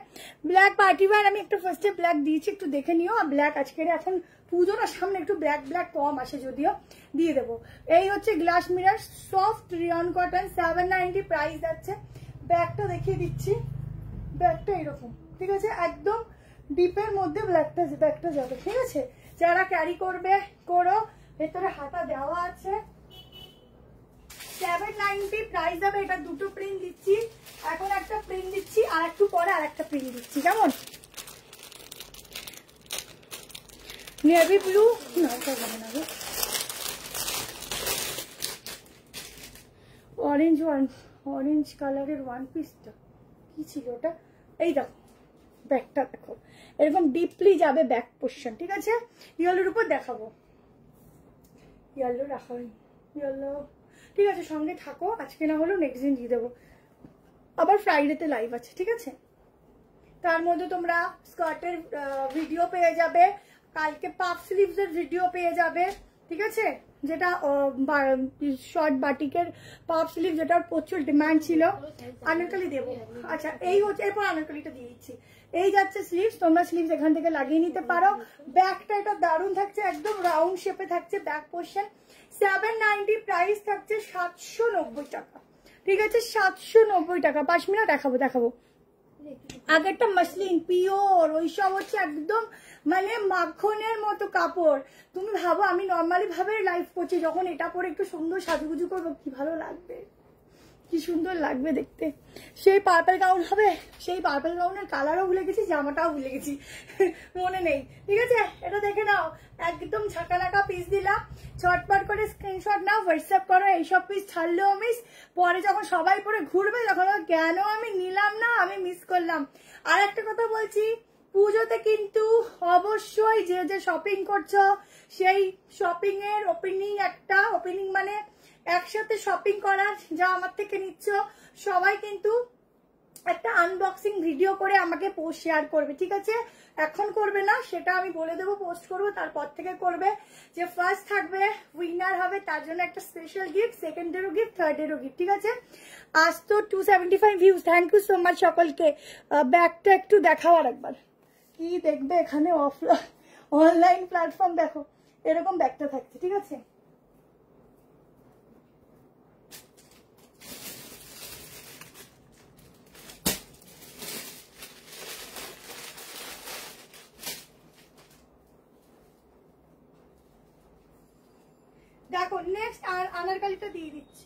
ব্ল্যাক পার্টি ওয়্যার, আমি একটা ফার্স্টে ব্ল্যাক দিয়েছি, একটু দেখে নিও। আর ব্ল্যাক আজকের এখন পুজোর সামনে একটু ব্ল্যাক ব্ল্যাক কম আসে, যদিও দিয়ে দেবো। এই হচ্ছে glass mirror soft rayon cotton, 790 price যাচ্ছে। ব্যাগটা দেখিয়ে দিচ্ছি, ব্যাগটা এরকম, ঠিক আছে, একদম ডিপের মধ্যে ব্যাগটা যাবে, ঠিক আছে। যারা ক্যারি করবে করো, ভেতরে হাতা দেওয়া আছে। 790 প্রাইস যাবে। এটা 2টো প্রিন্ট দিচ্ছি, এখন একটা প্রিন্ট দিচ্ছি, আর একটু পরে আর একটা প্রিন্ট দিচ্ছি, কেমন? নেভি ব্লু না, এটা যাবে না, অরেঞ্জ অরেঞ্জ কালারের ওয়ান পিসটা কি ছিল ওটা? এই দেখো ব্যাগটা দেখো, এরকম ডিপলি যাবে ব্যাক পোর্শন, ঠিক আছে। ইয়েলোর উপর দেখাবো, ইয়েলো রাখা হয়নি, ইয়েলো, ঠিক আছে। সঙ্গে থাকো, আজকে না হলেও নেক্সট দিন দিয়ে দেবো। আবার ফ্রাইডেতে লাইভ আছে, ঠিক আছে। তার মধ্যে তোমরা স্কার্টের ভিডিও পেয়ে যাবে, কালকে পাফ স্লিভস এর ভিডিও পেয়ে যাবে, ঠিক আছে। যেটা শর্ট বাটিকের পাফ স্লিভ, যেটা প্রচুর ডিমান্ড ছিল। আনারকলি দেবো, আচ্ছা এই হচ্ছে, এরপর আনারকলিটা দিয়ে দিচ্ছি। এই যাচ্ছে স্লিভস, তোমরা স্লিভস এখান থেকে লাগিয়ে নিতে পারো। ব্যাকটা এটা দারুণ থাকছে, একদম রাউন্ড শেপে থাকছে ব্যাক পোর্শন। 790 প্রাইস থাকছে 790 টাকা, ঠিক আছে, 790 টাকা। 5 মিনিট দেখাবো। আগেরটা মাসলিন পিওর, ওইসব হচ্ছে একদম মানে মাখনের মতো কাপড়। তুমি ভাবো আমি নর্মালি ভাবে লাইভ করছি, যখন এটা পরে একটু সুন্দর সাজুগুজু করবো কি ভালো লাগবে, কি সুন্দর লাগবে দেখতে। সেই পার্পল গাউন হবে, সেই পার্পল গাউনের কালারও ভুলে গেছি, জামাটাও ভুলে গেছি, মনে নেই, ঠিক আছে। এটা দেখে নাও, একদম ঝাঁকানাকা পিস দিলাম। ছটপট করে স্ক্রিনশট নাও, হোয়াটসঅ্যাপ করো। এইসব পিস ছাড়লেও মিস, পরে যখন সবাই পরে ঘুরবে তখন কেন আমি নিলাম না, আমি মিস করলাম। আর একটা কথা বলছি, পুজোতে কিন্তু অবশ্যই যে যে শপিং করছো সেই শপিং এর ওপেনিং মানে একসাথে শপিং করার যা আমার থেকে নিচ্ছ সবাই কিন্তু একটা আনবক্সিং ভিডিও করে আমাকে পোস্ট শেয়ার করবে, ঠিক আছে? এখন করবে না, সেটা আমি বলে দেবো, পোস্ট করবো, তারপর থেকে করবে। যে ফার্স্ট থাকবে উইনার হবে, তার জন্য একটা স্পেশাল গিফট, সেকেন্ডেরও গিফট, থার্ডেরও গিফট, ঠিক আছে? আজ তো 275 views, thank you so much সকলকে। ব্যাগটা একটু দেখাও আর একবার, কি দেখবে এখানে অনলাইন প্ল্যাটফর্ম দেখো এরকম ব্যাগটা থাকছে, ঠিক আছে? দেখো নেক্সট আর আনারকালিটা দিয়ে দিচ্ছি।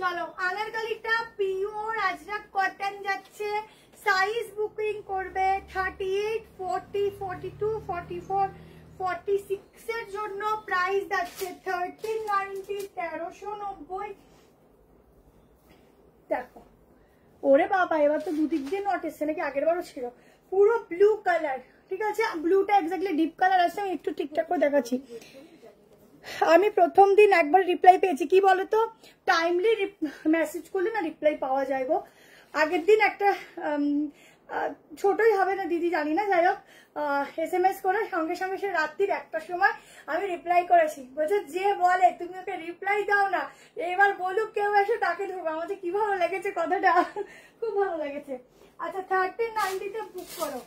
চলো আনারকালিটা পিওর আজরাক কটন যাচ্ছে, সাইজ বুকিং করবে 38, 40, 42, 44, 46 এর জন্য প্রাইস যাচ্ছে 1390, 1390। দেখো ওরে বাবা, এবার তো দুদিক দিয়ে নট এসছে নাকি, আগের বারও ছিল। পুরো ব্লু কালার, ঠিক আছে? ব্লুটা এক্স্যাক্টলি ডিপ কালার আছে, আমি একটু ঠিকঠাক করে দেখাচ্ছি। আমি প্রথম দিন একবার রিপ্লাই পেয়েছি, কি বলতো, টাইমলি মেসেজ করলে না রিপ্লাই পাওয়া যায় গো। আগের দিন একটা ছোটই হবে না দিদি জানি না, যাই হোক SMS করে সঙ্গে সঙ্গে সে রাত্রির 1টার সময় আমি রিপ্লাই করেছি। বলছে যে বলে তুমি ওকে রিপ্লাই দাও না, এবার বলুক কেউ এসে তাকে ধরবো। আমার কি ভালো লেগেছে কথাটা, খুব ভালো লেগেছে। আচ্ছা 1390 বুক করো।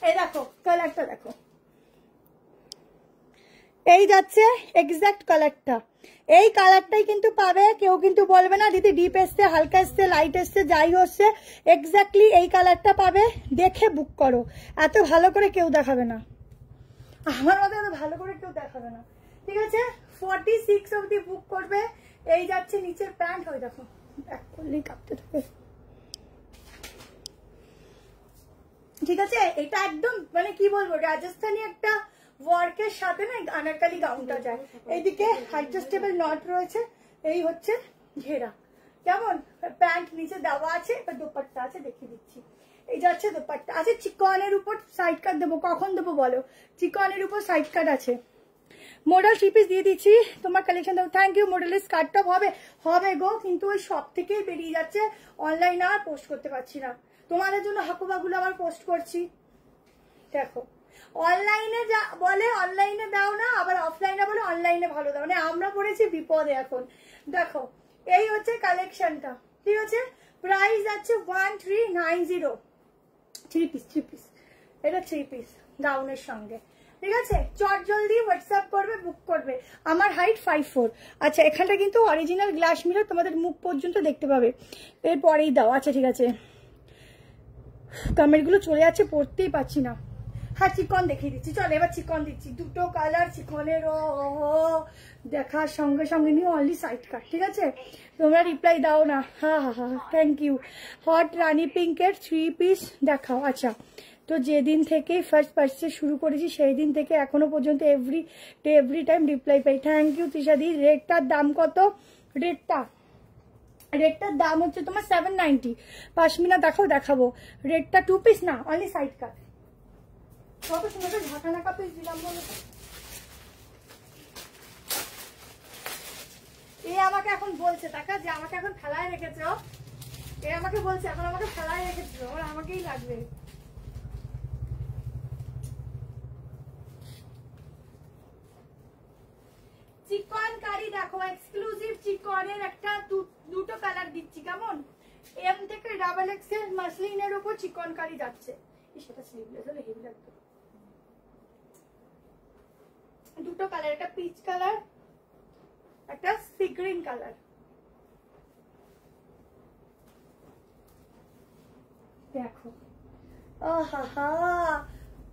এই দেখো কালারটা দেখো, এই যাচ্ছে এক্সাক্ট কালারটা, এই কালারটাই কিন্তু পাবে। কেউ কিন্তু বলবে না দিদি ডিপ এসছে, হালকা এসছে, লাইট এসছে, যাই হচ্ছে এক্স্যাক্টলি এই কালারটা পাবে। দেখে বুক করো, এত ভালো করে কেউ দেখাবে না, আমার মতে এত ভালো করে কেউ দেখাবে না, ঠিক আছে? 46 অবধি বুক করবে। এই যাচ্ছে নিচের প্যান্ট, হয়ে দেখো ব্যাক করলেই কাঁপতে থাকে, ঠিক আছে? এটা একদম মানে কি বলবো, রাজস্থানী একটা ওয়ার্কের সাথে না আনারকালি গাউনটা যায়। এইদিকে অ্যাডজাস্টেবল নট রয়েছে, এই হচ্ছে ঘেরা, কেমন? প্যান্ট নিচে দেওয়া আছে, এবার দোপাট্টা আছে, দেখিয়ে দিচ্ছি। এই যাচ্ছে দোপাট্টা আছে, চিকনের উপর সাইড কাট দেবো, কখন দেবো বলো? চিকনের উপর সাইড কাট আছে। মডেল 3 পিস দিয়ে দিচ্ছি, তোমার কালেকশন দেবো। Thank you. মডেলের স্কার্ট টপ হবে গো, কিন্তু ওই সব থেকেই বেরিয়ে যাচ্ছে, অনলাইনে আর পোস্ট করতে পারছি না। তোমাদের জন্য হাকুবাগুলো আবার পোস্ট করছি। দেখো অনলাইনে যা বলে অনলাইনে দাও না, আবার অফলাইনে বলে অনলাইনে ভালো দাও, মানে আমরা পড়েছি বিপদে এখন। দেখো এই হচ্ছে কালেকশনটা, ঠিক আছে? প্রাইস আছে 1390, 3 পিস, এটা 3 পিস গাউনের সঙ্গে, ঠিক আছে? চট জলদি হোয়াটসঅ্যাপ করবে, বুক করবে। আমার হাইট 5'4". আচ্ছা এখানটা কিন্তু অরিজিনাল গ্লাস মিরর, তোমাদের মুখ পর্যন্ত দেখতে পাবে। এরপরেই দাও, আচ্ছা ঠিক আছে। কমেন্টগুলো চলে যাচ্ছে, পড়তেই পারছি না। হ্যাঁ চিকন দেখিয়ে দিচ্ছি, চল এবার চিকন দিচ্ছি। দুটো কালার চিকনের, দেখার সঙ্গে সঙ্গে নিয়ে অনলি সাইড কাট, ঠিক আছে? তোমরা রিপ্লাই দাও না, হ্যাঁ হ্যাঁ হ্যাঁ থ্যাংক ইউ। হট রানি পিঙ্কের 3 পিস দেখাও। আচ্ছা তো যেদিন থেকে ফার্স্ট পার্চেস শুরু করেছি সেই দিন থেকে এখনো পর্যন্ত এভরি টাইম রিপ্লাই পাই। থ্যাংক ইউ তৃষাদি। রেটটার দাম কত? রেটটার দাম হচ্ছে তোমার 790। পাশমিনা দেখাবো। রেটটা 2 পিস না, অনলি সাইড কাট। কত সুন্দর ঢাকানা কাপিস দিলাম বলো তো। এ আমাকে এখন বলছে টাকা যে আমাকে এখন ফেলায় রেখেছ, এ আমাকে বলছে এখন আমাকে ফেলায় রেখেছিল, ওর আমাকেই লাগবে। চিকন কারি দেখো, এক্সক্লুসিভ চিকনের একটা দুটো কালার দিচ্ছি, কেমন? এম থেকে XXL মাসলিনের উপর চিকন কারি যাচ্ছে। সেটা স্লিভলেস হলে হেভি লাগবে। দুটো কালার, একটা পিচ কালার, একটা সি গ্রিন কালার। দেখো আহা,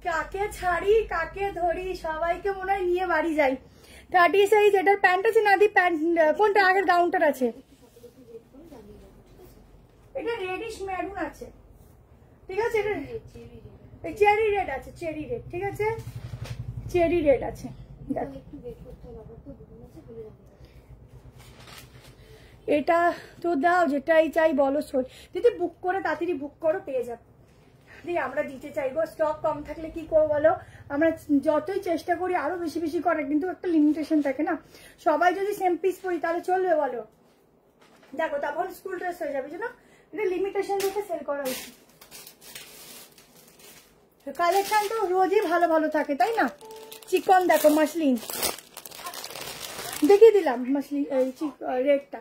কাকে ছাড়ি কাকে ধরি, সবাইকে মনে হয় নিয়ে বাড়ি যাই। 30 সাইজ, এটার প্যান্ট আছে না? দি প্যান্ট কোনটা? আগের গাউনটার আছে। এটা রেডিশ মেরুন আছে, ঠিক আছে, এটা চেরি রেড আছে, চেরি রেড, ঠিক আছে, চেরি রেড আছে। এটা তো দাও, যেটাই চাই বলো। যদি বুক করে তাড়াতাড়ি বুক করো, পেয়ে যাবে। দিয়ে আমরা দিতে চাইবো, স্টক কম থাকলে কি করবো বলো, আমরা যতই চেষ্টা করি আরো বেশি বেশি করার, কিন্তু একটা লিমিটেশন থাকে না। সবাই যদি সেম পিস পরি তাহলে চলবে বলো? দেখো তখন স্কুল ড্রেস হয়ে যাবে, না, এটা লিমিটেশন দেখে সেল করা উচিত। কালেকশন তো রোজই ভালো ভালো থাকে, তাই না? চিকন দেখো, মাসলিন দেখিয়ে দিলাম, মাসলিন রেডটা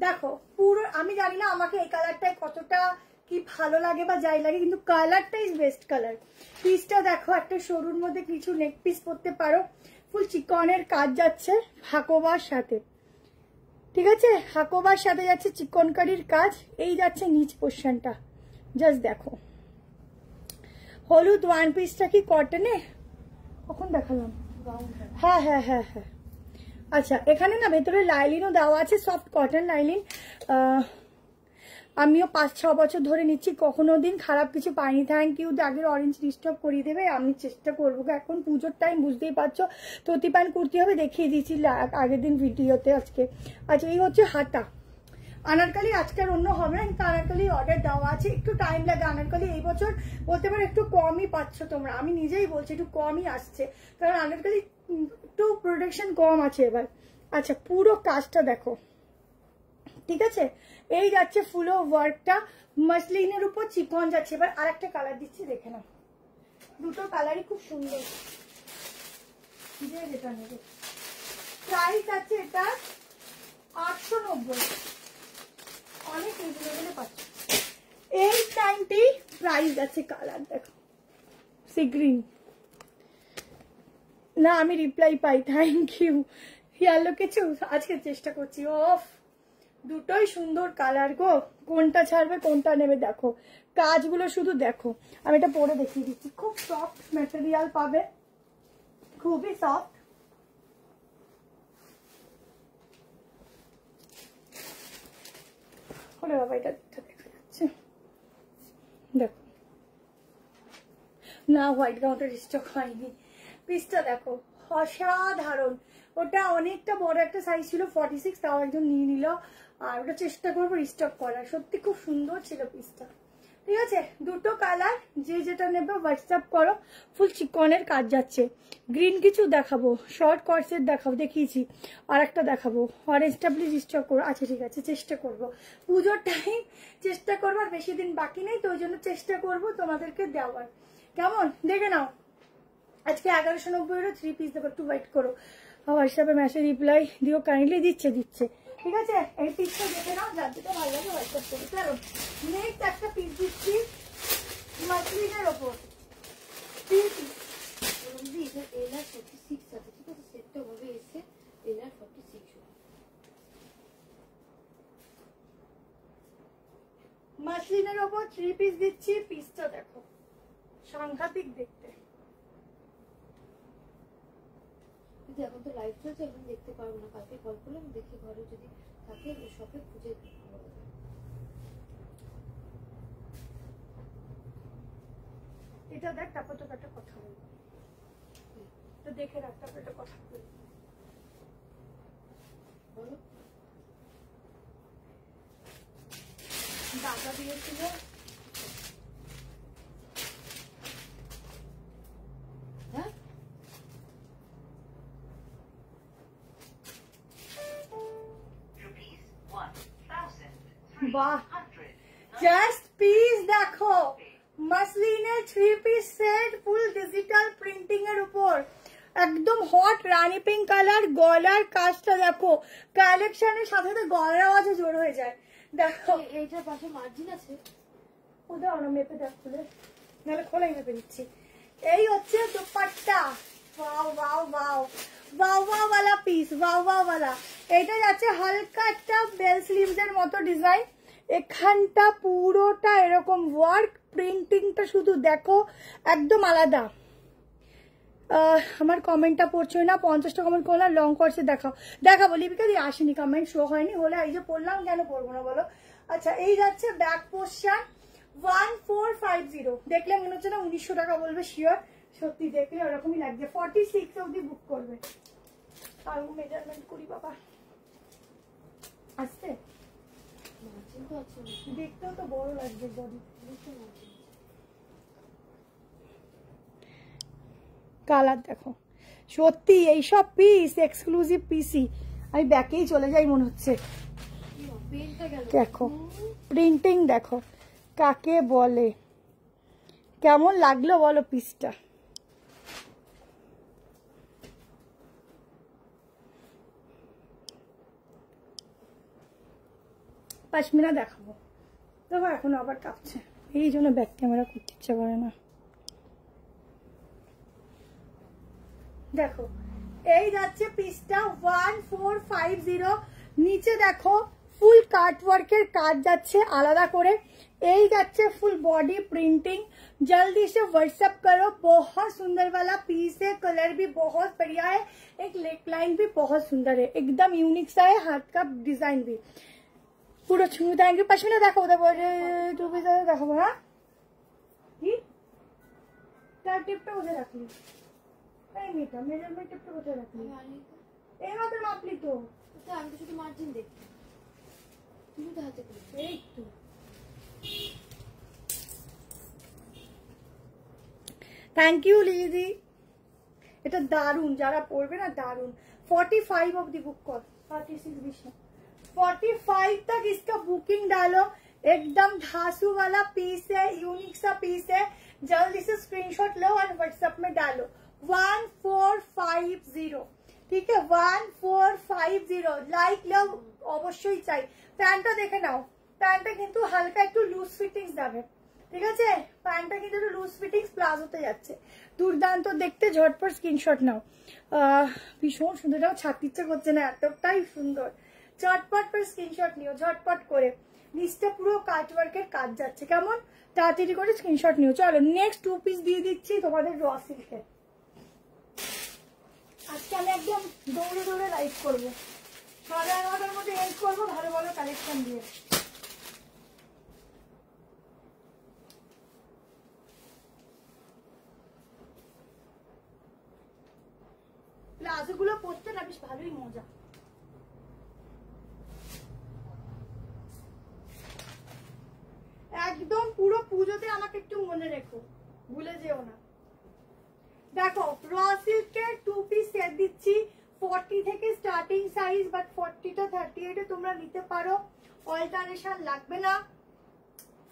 দেখো পুরো। আমি জানি না আমাকে এই কালারটাই কতটা কি ভালো লাগে বা যাই লাগে, কিন্তু কালারটা ইজ বেস্ট কালার। পিসটা দেখো, একটা সরুর মধ্যে কিছু নেক পিস পরতে পারো, ফুল চিকনের কাজ যাচ্ছে হাকোবার সাথে, ঠিক আছে, হাকোবার সাথে যাচ্ছে চিকনকারির কাজ। এই যাচ্ছে নিচ পোর্শনটা, জাস্ট দেখো। হলুদ ওয়ান পিসটা কি কটনে, কখন দেখালাম? হ্যাঁ হ্যাঁ হ্যাঁ হ্যাঁ, আচ্ছা। এখানে না ভেতরে লাইলিনও দেওয়া আছে, সফট কটন লাইলিন। আমিও 5-6 বছর ধরে নিচ্ছি, কখনো দিন খারাপ কিছু পাইনি। Thank you. আগের অরেঞ্জ ডিস্টার্ব করিয়ে দেবে, আমি চেষ্টা করবো। এখন পুজোর টাইম, বুঝতেই পারছো, ততিপান কুর্তি হবে, দেখিয়ে দিয়েছি আগের দিন ভিডিওতে আজকে। আচ্ছা, এই হচ্ছে হাতা আনারকালি। আজকের অন্য হবে না, কিন্তু আনারকালি অর্ডার দেওয়া আছে, একটু টাইম লাগে। আনারকালি এই বছর বলতে পারো একটু কমই পাচ্ছ তোমরা, আমি নিজেই বলছি একটু কমই আসছে, কারণ আনারকালি একটু প্রোডাকশন কম আছে এবার। আচ্ছা, পুরো কাজটা দেখো, ঠিক আছে। এই যাচ্ছে ফুলো ওয়ার্কটা, মাসলিনের উপর চিকন যাচ্ছে। এবার আর একটা কালার দিচ্ছি, দেখে নাও। দুটো কালারই খুব সুন্দর, যেটা নেবে। প্রাইস আছে এটা 890, অনেক রিজনেবলে পাচ্ছ। 890 প্রাইস আছে। কালার দেখো, সি গ্রিন। না, আমি রিপ্লাই পাই, থ্যাংক ইউ। ইয়ালো কিছু আজকে চেষ্টা করছি। অফ, দুটোই সুন্দর কালার গো, কোনটা ছাড়বে কোনটা নেবে দেখো, কাজগুলো শুধু দেখো। আমি এটা পরে দেখিয়ে দিচ্ছি, খুব সফট ম্যাটেরিয়াল পাবে, খুবই সফট। ওরে বাবা, এটা দেখা যাচ্ছে, দেখো না, হোয়াইট গাউনটা স্টক হয়নি। পিসটা দেখো, অসাধারণ। ওটা অনেকটা বড় একটা সাইজ ছিল, 46, তাও একজন নিয়ে নিল। আর ওটা চেষ্টা করবো রিস্টক করার, সত্যি খুব সুন্দর ছিল পিসটা, ঠিক আছে। দুটো কালার, যে যেটা নেবে হোয়াটসঅ্যাপ করো। ফুল চিকনের কাজ যাচ্ছে। গ্রিন কিছু দেখাবো, শর্ট কর্সের দেখাবো, দেখিয়েছি। আর একটা দেখাবো, অরেঞ্জটা প্লিজ স্টক করো। আচ্ছা ঠিক আছে, চেষ্টা করবো, পুজোর টাইম চেষ্টা করবো, আর বেশি দিন বাকি নেই তো, ওই জন্য চেষ্টা করবো তোমাদেরকে দেওয়ার। কেমন, দেখে নাও। আজকে 1190 3 পিস দেবো, একটু ওয়েট করো। হোয়াটসঅ্যাপে মেসেজ রিপ্লাই দিও কাইন্ডলি, দিচ্ছে, ঠিক আছে। এই পিসটা দেখে নাও, যার যেটা ভালো লাগে হোয়াটসঅ্যাপ করো। চলো নেক্সট একটা পিস দিচ্ছি মাসলিনের ওপর, 3 পিস।
এলার 46 আছে, ঠিক আছে, সেটটা ভাবে এসে এলার 46
মাসলিনের ওপর 3 পিস দিচ্ছি। পিসটা দেখো, সাংঘাতিক দেখতে।
কিন্তু এখন তো লাইভ চলছে, এখন দেখতে পারবো না, কালকে কল করলে আমি দেখি, ঘরে যদি থাকে শপে খুঁজে।
এটা দেখ, তারপর তোকে একটা কথা বলবো, তো দেখে রাখ, তারপর একটা কথা বলবো।
বলো।
দাদা দিয়েছিল,
হ্যাঁ
বাহ, জাস্ট পিস দেখো, মাসলিনের 3 piece set, full digital printing এর উপর, একদম হট রানী পিঙ্ক কালার। গলার কাজটা দেখো, কালেকশনের সাথে সাথে গলার আওয়াজও জোর হয়ে যায়। দেখো
এইটার পাশে মার্জিন আছে,
ওদের অন্য মেপে দেখ, খুলে নাহলে খোলাই মেপে দিচ্ছি। এই হচ্ছে dupatta, wow wow wow wow wow वाला পিস, ওয়াও ওয়াও वाला। এটা যাচ্ছে হালকা একটা বেল স্লিভস এর মতো ডিজাইন, এখানটা পুরোটা এরকম ওয়ার্ক, প্রিন্টিংটা শুধু দেখো একদম আলাদা। আমার কমেন্টটা পড়ছো না, 50টা কমেন্ট করলাম, লং কোর্সে দেখাবো লিপিকা দিয়ে আসেনি, কমেন্ট শো হয়নি, হলে এই যে পড়লাম, কেন পড়বো না বলো। আচ্ছা এই যাচ্ছে ব্যাক পোর্শন 1450, দেখলে মনে হচ্ছে না 1900 টাকা বলবে, শিওর সত্যি দেখলে ওরকমই লাগছে। 46 অবধি বুক করবে। আর মেজারমেন্ট করি বাবা, আসছে দেখতেও তো বড় লাগছে বডি। কালার দেখো, সত্যি এইসব পিস এক্সক্লুসিভ পিসি। আমি ব্যাকেই চলে যাই মনে হচ্ছে। দেখো প্রিন্টিং দেখো কাকে বলে, কেমন লাগলো বলো পিসটা। পাশমিনা দেখাবো, দেখো এখন আবার কাঁপছে, এই জন্য ব্যাক ক্যামেরা করতে ইচ্ছা করে না। দেখো এই যাচ্ছে পিসটা 1450, নিচে দেখো ফুল কাটওয়ার্কের কাজ যাচ্ছে আলাদা করে। এই যাচ্ছে फुल बॉडी प्रिंटिंग, जल्दी से व्हाट्सएप करो। बहुत सुंदर वाला पीस है, कलर भी बहुत बढ़िया है, एक लेग लाइन भी बहुत सुंदर है, एकदम यूनिक सा है, हाथ का डिजाइन भी পুরো ছুঁয়ে দেंगे। पश्मीना देखो टू पीस देखो। हाँ টিপটা কোথায় রাখলি? এই মেয়েটা মেজারমেন্ট টিপটা কোথায় রাখলি? এই মাত্র মাপলি তো।
আমি তো শুধু মার্জিন দেখি, তুমি তো হাতে করে।
এই তো থ্যাংক ইউ লিজি, এটা দারুন, যারা পড়বে না দারুন। 45 ऑफ दी बुक कॉल 46 विषय 45 तक इसका बुकिंग डालो। एकदम धासु वाला पीस है, यूनिक सा पीस है, जल्दी से स्क्रीनशॉट लो और व्हाट्सएप में डालो। 1450, ठीक है 1450 লাইক লো অবশ্যই চাই। প্যান্টটা দেখে নাও, প্যান্টটা কিন্তু হালকা একটু লুজ ফিটিংস যাবে, ঠিক আছে? প্যান্টটা কিন্তু একটু লুজ ফিটিংস প্লাজোতে যাচ্ছে, দুর্দান্ত দেখতে। ঝটপট স্ক্রিনশট নাও, ভীষণ সুন্দর, এটাও ছাড়তে ইচ্ছে করছে না, এতটাই সুন্দর। ঝটপট করে স্ক্রিনশট নিও, ঝটপট করে। নিচটা পুরো কাটওয়ার্কের কাজ যাচ্ছে, কেমন? তাড়াতাড়ি করে স্ক্রিনশট নিও। চলো নেক্সট 2 পিস দিয়ে দিচ্ছি তোমাদের র সিল্কের। আজকে আমি একদম দৌড়ে দৌড়ে লাইভ করবো, 11:30টার মধ্যে এন্ড করবো ভালো ভালো কালেকশন দিয়ে। প্লাজো গুলো পরতে না বেশ ভালোই মজা। একদম পুরো পুজোতে আমাকে একটু মনে রেখো, ভুলে যেও না। দেখো র সিল্কের 2 পিস সেট দিচ্ছি, 40 থেকে স্টার্টিং সাইজ, বাট 40 টা 38 তোমরা নিতে পারো, অল্টারেশন লাগবে না।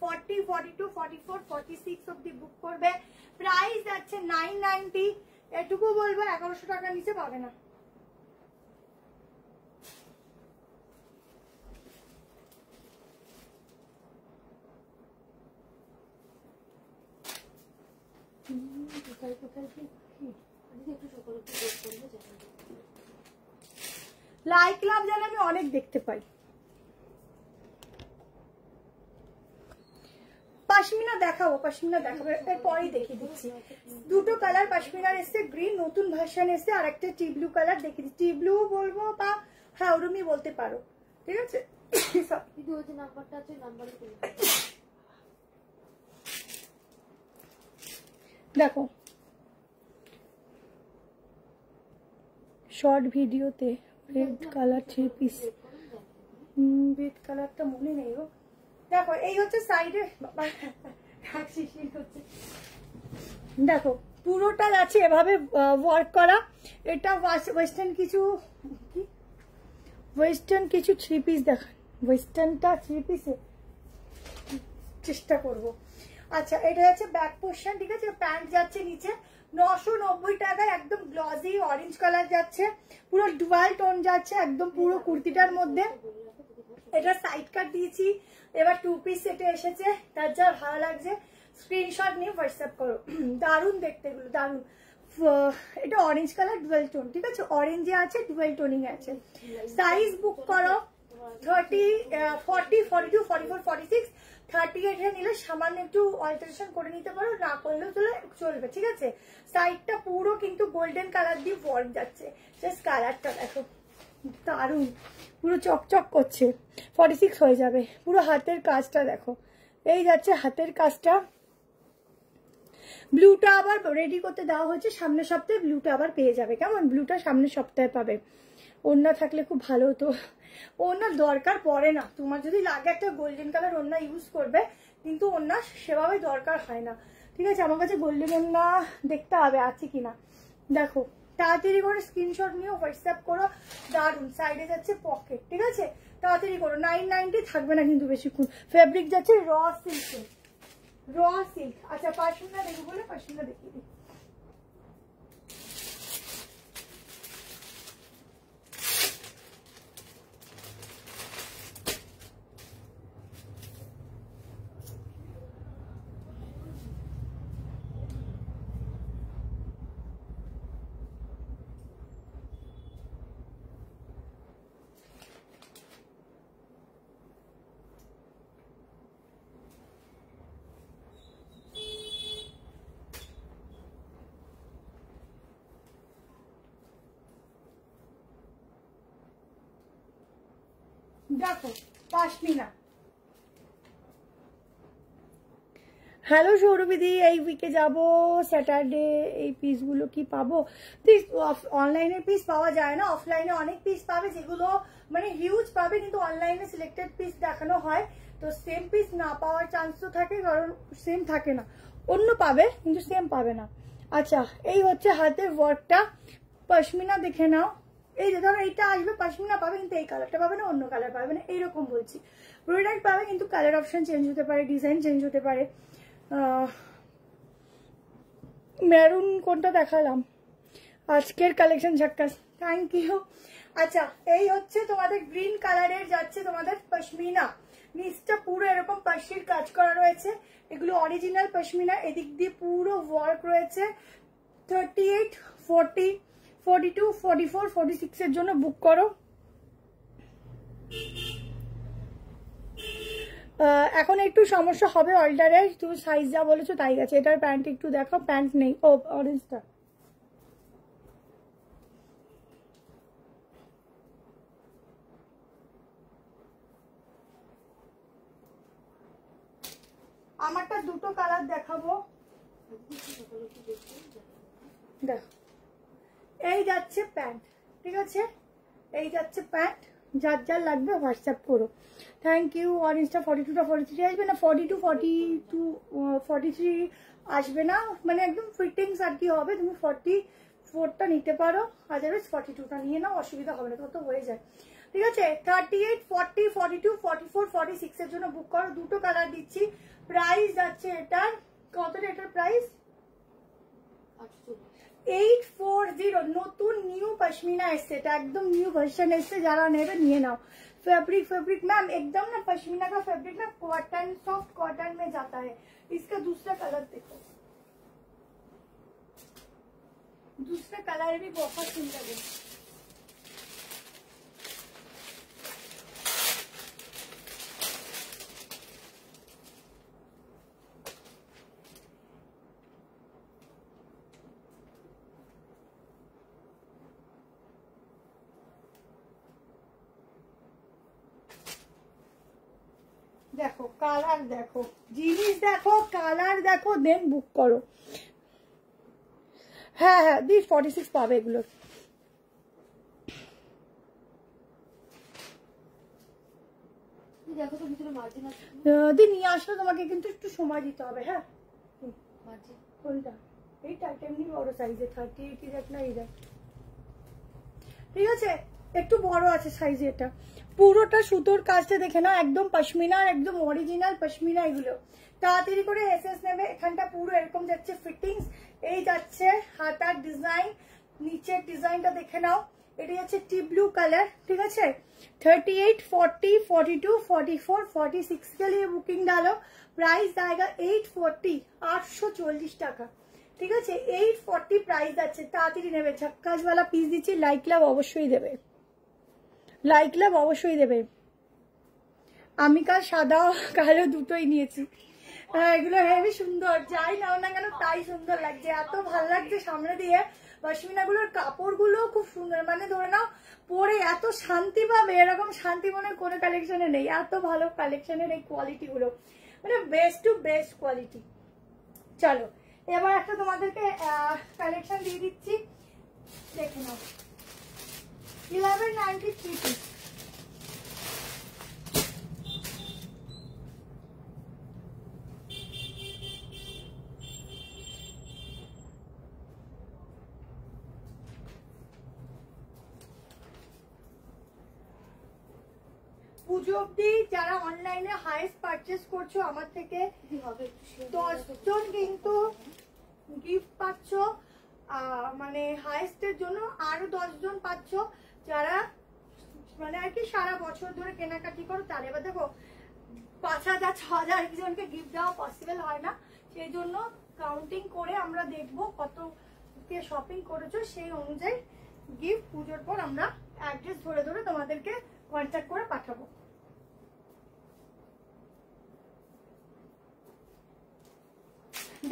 40, 42, 44, 46 অব্দি বুক করবে। প্রাইস আছে 990, এটুকু বলবো 1100 টাকার নিচে পাবে না। লাইক লাভ যেন আমি অনেক দেখতে পাই। পাশমিনা দেখাবো, পাশমিনা দেখাবো, এরপরেই দেখিয়ে দিচ্ছি। দুটো কালার পাশমিনার এসছে, গ্রিন নতুন ভার্সন এসছে, আর একটা টি ব্লু কালার দেখিয়ে দিচ্ছি। টি ব্লু বলবো বা হ্যাঁ ওরমই বলতে পারো, ঠিক আছে?
নাম্বারটা আছে, নাম্বারে
দেখো শর্ট ভিডিওতে রেড কালার 3 পিস, রেড কালারটা মনে নেই গো। দেখো এই হচ্ছে সাইডে, দেখো পুরোটা আছে এভাবে ওয়ার্ক করা। এটা ওয়েস্টার্ন কিছু, ওয়েস্টার্ন কিছু 3 পিস দেখান, ওয়েস্টার্নটা 3 পিসে চেষ্টা করব। আচ্ছা এটা যাচ্ছে ব্যাক পোর্শন, ঠিক আছে? প্যান্ট যাচ্ছে নিচে 990 টাকায়, একদম গ্লসি অরেঞ্জ কালার যাচ্ছে, পুরো ডুয়াল টোন যাচ্ছে একদম পুরো কুর্তিটার মধ্যে। এটা সাইড কাট দিয়েছি, এবার 2 পিস সেটে এসেছে, তার যা ভালো লাগছে স্ক্রিনশট নিয়ে হোয়াটসঅ্যাপ করো। দারুণ দেখতে এগুলো, দারুণ। এটা অরেঞ্জ কালার ডুয়াল টোন, ঠিক আছে? অরেঞ্জে আছে, ডুয়াল টোনিং আছে। সাইজ বুক করো 30, 40, 42, 44, 46, 38 নিলে সামান্য একটু অল্টারেশন করে নিতে পারো, না করলেও চলবে, ঠিক আছে? সাইডটা পুরো কিন্তু গোল্ডেন কালার দিয়ে ওয়ার্ক যাচ্ছে, জাস্ট কালারটা দেখো, দারুণ, পুরো চকচক করছে। 46 হয়ে যাবে। পুরো হাতের কাজটা দেখো, এই যাচ্ছে হাতের কাজটা। ব্লুটা আবার রেডি করতে দেওয়া হয়েছে, সামনের সপ্তাহে ব্লুটা আবার পেয়ে যাবে। কেমন? ব্লুটা সামনের সপ্তাহে পাবে। ওড়না থাকলে খুব ভালো হতো। ওড়নার দরকার পড়ে না, তোমার যদি লাগে একটা গোল্ডেন কালার ওড়না ইউজ করবে, কিন্তু ওড়না সেভাবে দরকার হয় না। ঠিক আছে, আমার কাছে গোল্ডেন ওড়না দেখতে হবে আছে কিনা। দেখো, তাড়াতাড়ি করে স্ক্রিনশট নিয়ে হোয়াটসঅ্যাপ করো। দারুন, সাইডে যাচ্ছে পকেট। ঠিক আছে, তাড়াতাড়ি করো। 990 থাকবে না কিন্তু বেশিক্ষণ। ফেব্রিক যাচ্ছে র সিল্কের, র সিল্ক। আচ্ছা, পাশমিনা দেখবো বলে পাশমিনা দেখিয়ে দিই। দেখো পাশমিনা। হ্যালো সৌরবিদি, এই উইকে যাব স্যাটারডে। এই পিসগুলো কি পাবো? অনলাইনে পিস পাওয়া যায় না, অফলাইনে অনেক পিস পাবে, যেগুলো মানে হিউজ পাবে, কিন্তু অনলাইনে সিলেক্টেড পিস দেখানো হয়। তো সেম পিস না পাওয়ার চান্স তো থাকে, কারণ সেম থাকে না। অন্য পাবে কিন্তু সেম পাবে না। আচ্ছা, এই হচ্ছে হাতের ওয়ার্কটা। পশমিনা দেখে নাও। এই যে ধরো এইটা আসবে পশমিনা পাবে, কিন্তু এই কালারটা পাবে না, অন্য কালার পাবে না, এইরকম বলছি। প্রোডাক্ট পাবে কিন্তু কালার অপশন চেঞ্জ হতে পারে, ডিজাইন চেঞ্জ হতে পারে। মেরুন কোনটা দেখালাম? আজকের কালেকশন ঝাক্কাস, থ্যাংক ইউ। আচ্ছা, এই হচ্ছে তোমাদের গ্রিন কালারের যাচ্ছে তোমাদের পশমিনা। নিচটা পুরো এরকম পাশির কাজ করা রয়েছে, এগুলো অরিজিনাল পশমিনা। এদিক দিয়ে পুরো ওয়ার্ক রয়েছে। 38, 40, 42, 44, 46 এর জন্য বুক করো। এখন একটু সমস্যা হবে অল্টারে, তুমি সাইজ যা বলেছো তাই গেছে। এটার প্যান্ট একটু দেখো, প্যান্ট নেই। ও, অরেঞ্জটা আমারটা দুটো কালার দেখাবো। দেখো, এই যাচ্ছে প্যান্ট। ঠিক আছে, এই যাচ্ছে প্যান্ট। যার যার লাগবে হোয়াটসঅ্যাপ করো। Thank you. অরেঞ্জটা 42টা 43 আসবে না, 42, 42, 43 আসবে না, মানে একদম ফিটিংস আর কি হবে। তুমি 44টা নিতে পারো, আদারওয়াইজ 42টা নিয়ে নাও, অসুবিধা হবে না, তত হয়ে যায়। ঠিক আছে, 38, 40, 42, 44, 46 এর জন্য বুক করো। দুটো কালার দিচ্ছি। প্রাইস যাচ্ছে এটার কতটা? এটার প্রাইস 840। নতুন নিউ পশমিনা এসছে, এটা একদম নিউ ভার্সন এসছে। যারা নেবে নিয়ে নাও। फैब्रिक मैम एकदम ना पश्मीना का फैब्रिक ना कॉटन, सॉफ्ट कॉटन में जाता है। इसका दूसरा कलर देखो, दूसरा कलर भी बहुत सुंदर है। দেখো কালার, দেখো জিনিস, দেখো কালার, দেখো দেন বুক করো। হ্যাঁ হ্যাঁ, দি 46 পাবে এগুলো। দি নিয়ে আসলে তোমাকে কিন্তু একটু সময় দিতে হবে। হ্যাঁ, কোনটা? এইটা এমনি বড় সাইজে 38 দেখ না, এই দেখ। ঠিক আছে, একটু বড় আছে সাইজে। এটা পুরোটা সুতোর কাজটা দেখে নাও, একদম পশমিনা, একদম অরিজিনাল পশমিনা। এগুলো তাড়াতাড়ি করে এসএস নেবে। এখানটা পুরো এরকম যাচ্ছে ফিটিংস। এই যাচ্ছে হাতার ডিজাইন, নিচের ডিজাইনটা দেখে নাও। এটা হচ্ছে টি ब्लू कलर। ठीक है, 38, 40, 42, 44, 46 के लिए बुकिंग डालो। प्राइस आएगा 840, 840 টাকা। ঠিক আছে, 840 প্রাইস আছে। তাড়াতাড়ি নেবে, ঝক্কাস वाला পিস দিচ্ছি। লাইক লাভ অবশ্যই দেবে, লাইক লাভ অবশ্যই দেবে। আমি কাল সাদা কালো দুটোই নিয়েছি। এগুলো হেবি সুন্দর, যাই নাও না কেন তাই সুন্দর লাগছে, এত ভালো লাগছে সামনে দিয়ে। পশমিনাগুলোর কাপড়গুলো খুব সুন্দর, মানে ধরে নাও পরে এত শান্তি পাবে, এরকম শান্তি মনে কোনো কালেকশনে নেই। এত ভালো কালেকশনের এই কোয়ালিটি গুলো, মানে বেস্ট টু বেস্ট কোয়ালিটি। চলো এবার একটা তোমাদেরকে কালেকশন দিয়ে দিচ্ছি, দেখে নাও। 1193 পিস। পুজো অব্দি যারা অনলাইনে হাইস্ট পারচেস করছো আমার থেকে 10 জন কিন্তু গিফট পাচ্ছ, মানে হাইস্টের জন্য আরো 10 জন পাচ্ছ যারা মানে আর কি সারা বছর ধরে কেনাকাটি করো। তার এবার দেখো 5,000 6,000 একজনকে গিফট দেওয়া পসিবল হয় না, সেই জন্য কাউন্টিং করে আমরা দেখবো কত কে শপিং করেছো, সেই অনুযায়ী গিফট পুজোর পর আমরা অ্যাড্রেস ধরে ধরে তোমাদেরকে কন্ট্যাক্ট করে পাঠাবো।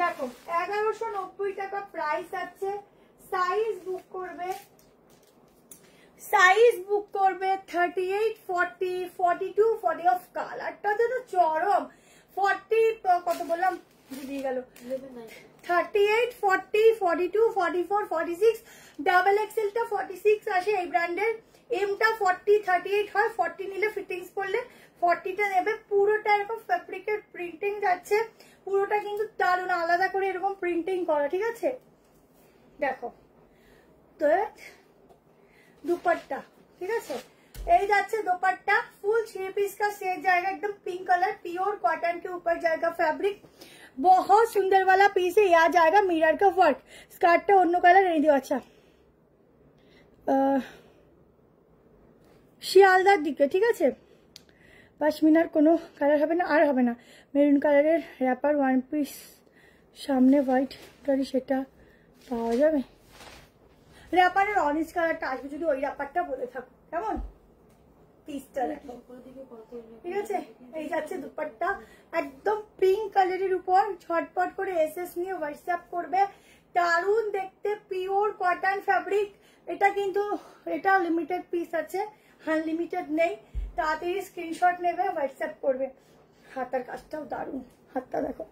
দেখো 1190 টাকা প্রাইস আছে। সাইজ বুক করবে 38, 40, 42, 40 অফ কালারটা যেন চরম। 40 কত বললাম দিয়ে গেল, 38, 40, 42, 44, 46, ডাবল এক্সেলটা 46 আসে এই ব্র্যান্ডের। এমটা 40, 38 হয়, 40 নিলে ফিটিংস করলে 40টা নেবে। পুরোটা এরকম ফ্যাব্রিকের প্রিন্টিং যাচ্ছে, পুরোটা কিন্তু দারুণ আলাদা করে এরকম প্রিন্টিং করা, ঠিক আছে। দেখো তো দুপাট্টা, ঠিক আছে, এই যাচ্ছে दोपट्टा फुल 3 पीस का सेट जाएगा, एकदम पिंक कलर, प्योर कॉटन के ऊपर जाएगा फैब्रिक, बहुत सुंदर वाला पीस है। यहाँ जाएगा मिरर का वर्क, स्कर्टটা অন্য কালার এই দিও। আচ্ছা শিয়ালদার দিকে, ঠিক আছে, পশমিনার কোনো কালার হবে না, আর হবে না। মেরুন কালারের র্যাপার 1 পিস, সামনে হোয়াইট কারি, সেটা পাওয়া যাবে। র্যাপারের অরেঞ্জ কালারটা আসবে, যদি ওই র্যাপারটা বলে থাকো। কেমন পিসটা দেখো, ঠিক আছে। এই যাচ্ছে দুপাট্টা একদম পিঙ্ক কালারের উপর, ঝটপট করে এসএস নিয়ে হোয়াটসঅ্যাপ করবে। দারুণ দেখতে, পিওর কটন ফ্যাব্রিক। এটা কিন্তু এটা লিমিটেড পিস আছে, আনলিমিটেড নেই। তাড়াতাড়ি স্ক্রিনশট নেবে, হোয়াটসঅ্যাপ করবে। হাতার কাজটাও দারুণ, হাতটা দেখো,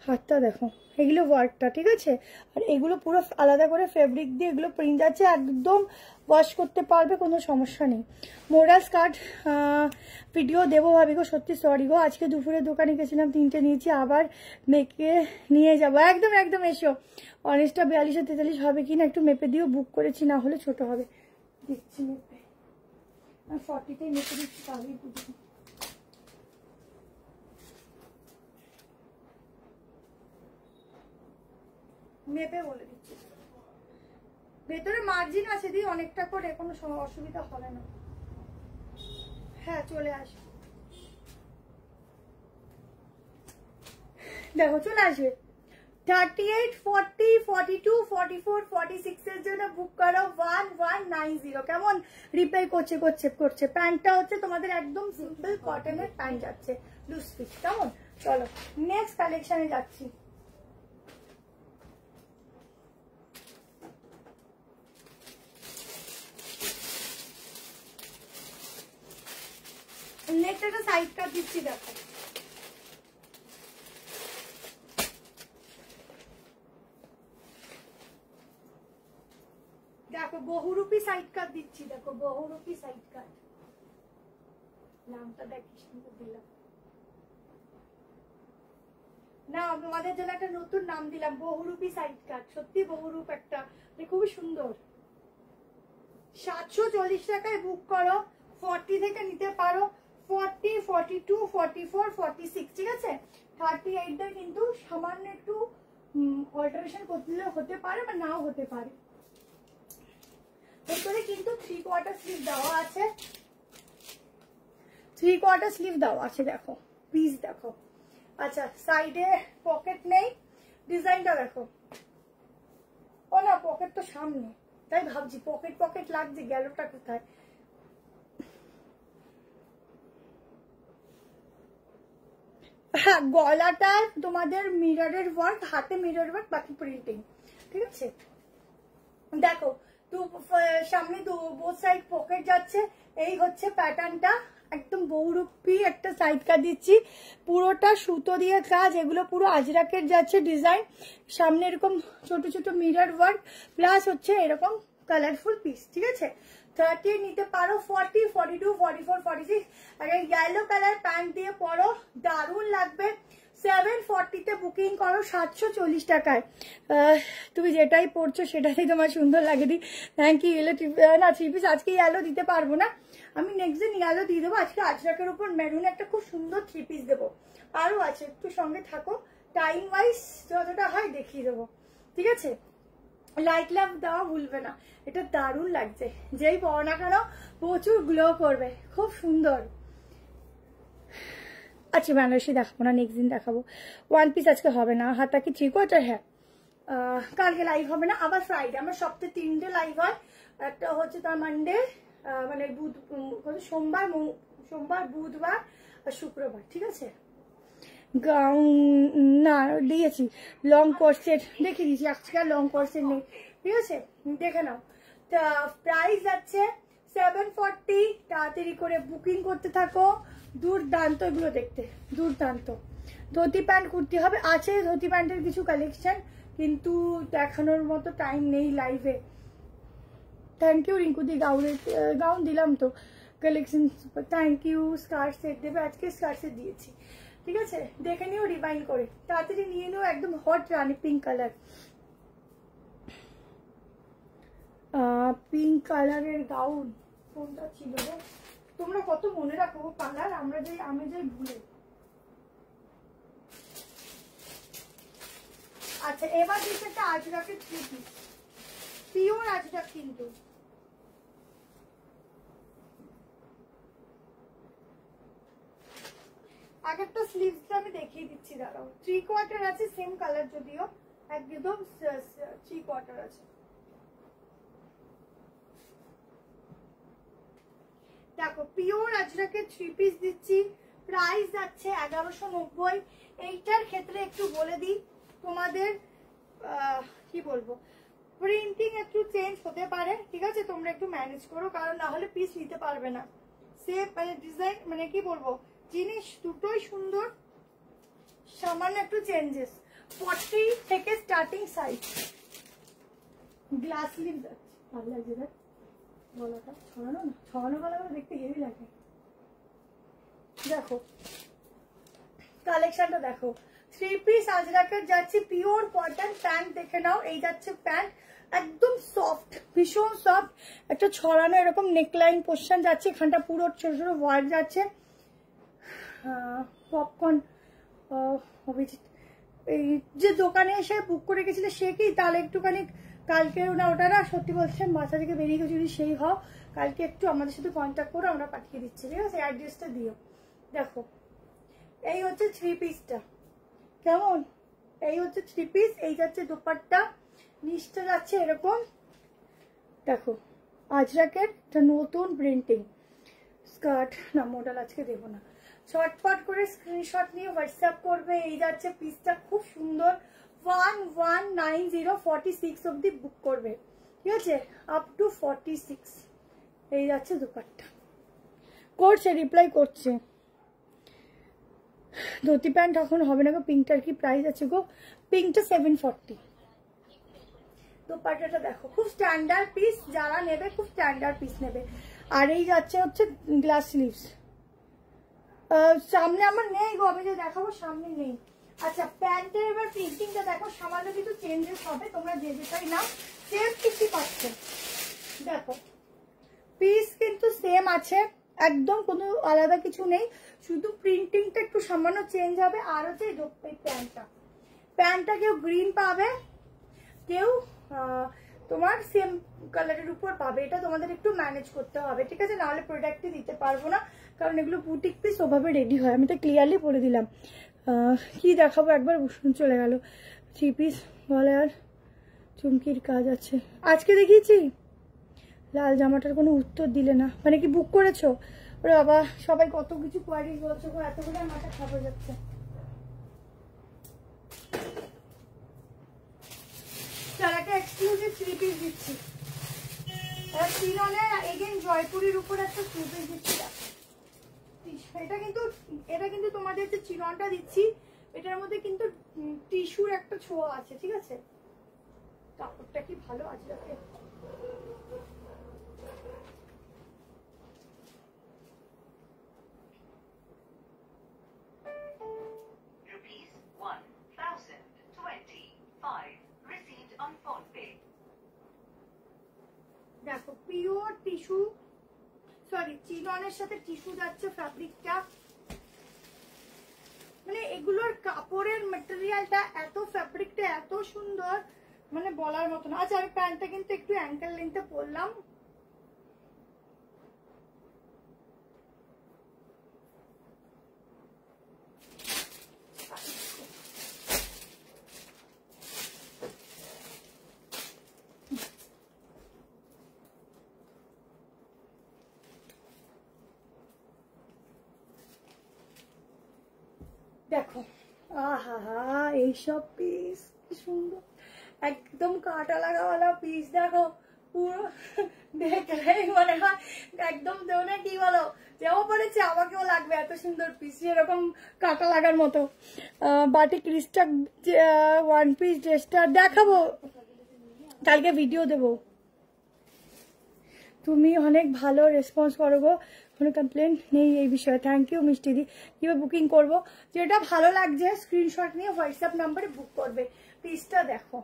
হাতটা দেখো, এগুলো ওয়ার্কটা, ঠিক আছে। আর এগুলো পুরো আলাদা করে ফেব্রিক দিয়ে এগুলো প্রিন্ট আছে, একদম ওয়াশ করতে পারবে, কোনো সমস্যা নেই। মোরাল স্কার্ট ভিডিও দেবো ভাবি গো, সত্যি সরি গো, আজকে দুপুরে দোকানে গেছিলাম, 3টে নিয়েছি, আবার মেপে নিয়ে যাবো। একদম একদম এসো। অনেস্টটা 42 43 হবে কিনা একটু মেপে দিও, বুক করেছি, না হলে ছোট হবে। দিচ্ছি মেপে, 40তেই মেপে দিচ্ছি, তাহলেই বুঝবো। মেপে বলে দিচ্ছি, ভেতরে মার্জিন আছে দি অনেকটা করে, কোনো অসুবিধা হবে না। হ্যাঁ চলে আসবে, দেখো চলে আসবে। 38, 40, 42, 44, 46 এর জন্য বুক করো 1190। কেমন রিপেয়ার করছে। প্যান্টটা হচ্ছে তোমাদের একদম সিম্পল কটনের প্যান্ট যাচ্ছে, লুজ ফিট। কেমন, চলো নেক্সট কালেকশনে যাচ্ছি। নেক্সট একটা সাইড কাট দিচ্ছি, দেখো দেখো বহুরূপী সাইড কাট দিচ্ছি, দেখো বহুরূপী সাইড কাট। নামটা দেখ কি সুন্দর দিলাম না, তোমাদের জন্য একটা নতুন নাম দিলাম, বহুরূপী সাইড কাট। সত্যি বহুরূপ একটা, খুবই সুন্দর। 740 টাকায় বুক করো, 40 থেকে নিতে পারো, 40, 42, 44, 46, ঠিক আছে। 38 কিন্তু সামান্য একটু অল্টারেশন করতে হতে পারে বা নাও হতে পারে। এরপরে কিন্তু 3/4 স্লিভ দেওয়া আছে, 3/4 স্লিভ দেওয়া আছে, দেখো পিস দেখো। আচ্ছা সাইডে পকেট নেই, ডিজাইনটা দেখো। ও না, পকেট তো সামনে, তাই ভাবছি পকেট লাগছে, গেলটা কোথায়। হ্যাঁ গলাটা তোমাদের মিররের ওয়ার্ক, হাতে মিরর ওয়ার্ক, বাকি প্রিন্টিং, ঠিক আছে। দেখো সামনে বোথ সাইড পকেট যাচ্ছে, এই হচ্ছে প্যাটার্নটা, একদম বহুরূপী একটা সাইড কাট দিচ্ছি, পুরোটা সুতো দিয়ে কাজ, এগুলো পুরো আজরাকের যাচ্ছে ডিজাইন, সামনে এরকম ছোট ছোট মিরর ওয়ার্ক, প্লাস হচ্ছে এরকম কালারফুল পিস, ঠিক আছে। 30 নিতে পারো, 40, 42, 44, 46, আর এই ইয়েলো কালার প্যান্ট দিয়ে পরো, দারুণ লাগবে। 740-তে বুকিং করো 740 টাকায়। তুমি যেটাই পড়ছো সেটাই তোমার সুন্দর লাগে। দি থ্যাংক ইউ। ইয়েলো না 3 পিস আজকে ইয়েলো দিতে পারবো না, আমি নেক্সট দিন ইয়েলো দিয়ে দেবো। আজকে আজরাকের উপর মেরুন একটা খুব সুন্দর 3 পিস দেবো, আরও আছে, একটু সঙ্গে থাকো, টাইম ওয়াইজ যতটা হয় দেখিয়ে দেবো, ঠিক আছে। লাইট লাভ দেওয়া ভুলবে না, এটা দারুণ লাগছে, যেই পরো না কেন প্রচুর গ্লো করবে, খুব সুন্দর। আচ্ছা বেনারসি দেখাবো না, নেক্সট দিন দেখাবো। 1 পিস আজকে হবে না, হাতা কি 3/4, হ্যাঁ কালকে লাইভ হবে না, আবার ফ্রাইডে। আমার সপ্তাহে 3টে লাইভ হয়, একটা হচ্ছে তার মানডে, মানে সোমবার বুধবার আর শুক্রবার, ঠিক আছে। গাউন না দিয়েছি, লং কোর্সের দেখিয়ে দিয়েছি, আজকে লং কোর্সের নেই, ঠিক আছে, দেখে নাও। তা প্রাইস যাচ্ছে 740, তাড়াতাড়ি করে বুকিং করতে থাকো। দুর্দান্ত এগুলো দেখতে, দুর্দান্ত। ধুতি প্যান্ট কুর্তি হবে, আছে ধুতি প্যান্টের কিছু কালেকশন, কিন্তু দেখানোর মতো টাইম নেই লাইভে। থ্যাংক ইউ রিঙ্কুদি, গাউন দিলাম তো collection, thank you. Skirt set দেবে, আজকে স্কার্ট সেট দিয়েছি, ঠিক আছে, দেখে নিও রিভাইন্ড করে, তাড়াতাড়ি নিয়ে নিও, একদম হট রানি পিঙ্ক কালার, পিঙ্ক কালারের গাউন কোনটা ছিল রে, তোমরা কত মনে রাখো কালার, আমি যাই ভুলে। আচ্ছা এবার দিচ্ছে একটা আজরাকের 3 পিস, পিওর আজরাক, কিন্তু আগেরটা স্লিভসটা আমি দেখিয়ে দিচ্ছি, দাঁড়াও। 3/4 আছে, সেম কালার যদিও, একদম 3/4 আছে। দেখো পিওর আজরাকের 3 পিস দিচ্ছি, প্রাইস যাচ্ছে 1190। এইটার ক্ষেত্রে একটু বলে দিই তোমাদের, কি বলবো, প্রিন্টিং একটু চেঞ্জ হতে পারে, ঠিক আছে, তোমরা একটু ম্যানেজ করো, কারণ না হলে পিস নিতে পারবে না। সেম মানে ডিজাইন, মানে কি বলবো, জিনিস দুটোই সুন্দর, সামান্য একটু চেঞ্জেস। 40 থেকে স্টার্টিং সাইজ, গ্লাস লিভ যাচ্ছে, ভালো লাগছে দেখ গলাটা ছড়ানো, না ছড়ানো গলাগুলো দেখতে হেভি লাগে। দেখো কালেকশনটা দেখো, 3 পিস আজরাকের যাচ্ছে, পিওর কটন প্যান্ট দেখে নাও, এই যাচ্ছে প্যান্ট, একদম সফট, ভীষণ সফট, একটা ছড়ানো এরকম নেকলাইন পোর্শন যাচ্ছে, এখানটা পুরো ছোট ছোট ওয়ার্ক যাচ্ছে। পপকর্ন অভিজিৎ, এই যে দোকানে এসে বুক করে গেছিল সে কি, তাহলে একটুখানি কালকে না, ওটা না সত্যি বলছেন বাসা থেকে বেরিয়ে গেছে, যদি সেই হও কালকে একটু আমাদের সাথে কন্ট্যাক্ট করে আমরা পাঠিয়ে দিচ্ছি, ঠিক আছে, অ্যাড্রেসটা দিও। দেখো এই হচ্ছে 3 পিসটা, কেমন, এই হচ্ছে 3 পিস, এই যাচ্ছে দোপাট্টা, নিচটা যাচ্ছে এরকম, দেখো আজরাকের নতুন প্রিন্টিং। স্কার্ট না, মডেল আজকে দেবো না, শর্টকাট করে স্ক্রিনশট নিয়ে হোয়াটসঅ্যাপ করবে। এই যাচ্ছে পিসটা, খুব সুন্দর, 1190 46 অব্দি বুক করবে, ঠিক আছে, আপ টু 46। এই যাচ্ছে দোপাট্টা, করছে রিপ্লাই করছে। ধুতি প্যান্ট এখন হবে না গো, পিঙ্কটার কি প্রাইস আছে গো, পিঙ্কটা 740। দোপাট্টাটা দেখো, খুব স্ট্যান্ডার্ড পিস, যারা নেবে খুব স্ট্যান্ডার্ড পিস নেবে। আর এই যাচ্ছে হচ্ছে গ্লাস স্লিভস, সামনে আমার নেই গো, আমি যে দেখাবো সামনে নেই। আচ্ছা প্যান্টের এবার প্রিন্টিংটা দেখো, সামান্য কিছু চেঞ্জেস হবে, তোমরা যে যেটাই নাও সেম পিসই পাচ্ছে। দেখো পিস কিন্তু সেম আছে, একদম কোনো আলাদা কিছু নেই, শুধু প্রিন্টিংটা একটু সামান্য চেঞ্জ হবে। আর হচ্ছে এই প্যান্টটা কেউ গ্রিন পাবে, কেউ তোমার সেম কালারের উপর পাবে, এটা তোমাদের একটু ম্যানেজ করতে হবে, ঠিক আছে, নাহলে প্রোডাক্টই দিতে পারবো না, কারণ এগুলো বুটিক পিস ওভাবে রেডি হয়। আমি তো ক্লিয়ারলি বলে দিলাম। কি দেখাবো, একবার চলে গেল। 3 পিস বলে, আর চুমকির কাজ আছে, আজকে দেখিয়েছি। লাল জামাটার কোনো উত্তর দিলে না, মানে কি বুক করেছো? ওরে বাবা, সবাই কত কিছু কোয়ারিজ বলছো, এতগুলো মাথা খাবো যাচ্ছে। একটা এক্সক্লুসিভ এক্সক্লুসিভ 3 পিস দিচ্ছি। চিননের এগেন জয়পুরের উপর একটা 3 পিস দিচ্ছি। এটা কিন্তু তোমাদের যে চিননটা দিচ্ছি এটার মধ্যে কিন্তু টিস্যুর একটা ছোঁয়া আছে, ঠিক আছে? কাপড়টা কি ভালো আছে দেখে। দেখো পিওর টিস্যু, সরি চিননের সাথে টিস্যু যাচ্ছে ফ্যাব্রিকটা, মানে এগুলোর কাপড়ের ম্যাটেরিয়ালটা এত, ফ্যাব্রিকটা এত সুন্দর, মানে বলার মতো না। আচ্ছা আমি প্যান্টটা কিন্তু একটু অ্যাঙ্কেল লেন্থে পরলাম। দেখো আহা এইসব পিস কি সুন্দর, একদম কাটা লাগাওয়ালা পিস। দেখো পুরো দেখলেই মনে হয় একদম দেওয়া কি বলো যেও পড়েছে আমাকেও লাগবে, এত সুন্দর পিস, এরকম কাটা লাগার মতো। বাটিক রিস্টাক ওয়ান পিস ড্রেসটা দেখাবো, কালকে ভিডিও দেবো। তুমি অনেক ভালো রেসপন্স করো গো, কোনো কমপ্লেন নেই এই বিষয়ে। থ্যাংক ইউ মিষ্টিদি। কীভাবে বুকিং করবো? যেটা ভালো লাগছে স্ক্রিনশট নিয়ে হোয়াটসঅ্যাপ নাম্বারে বুক করবে। পিসটা দেখো,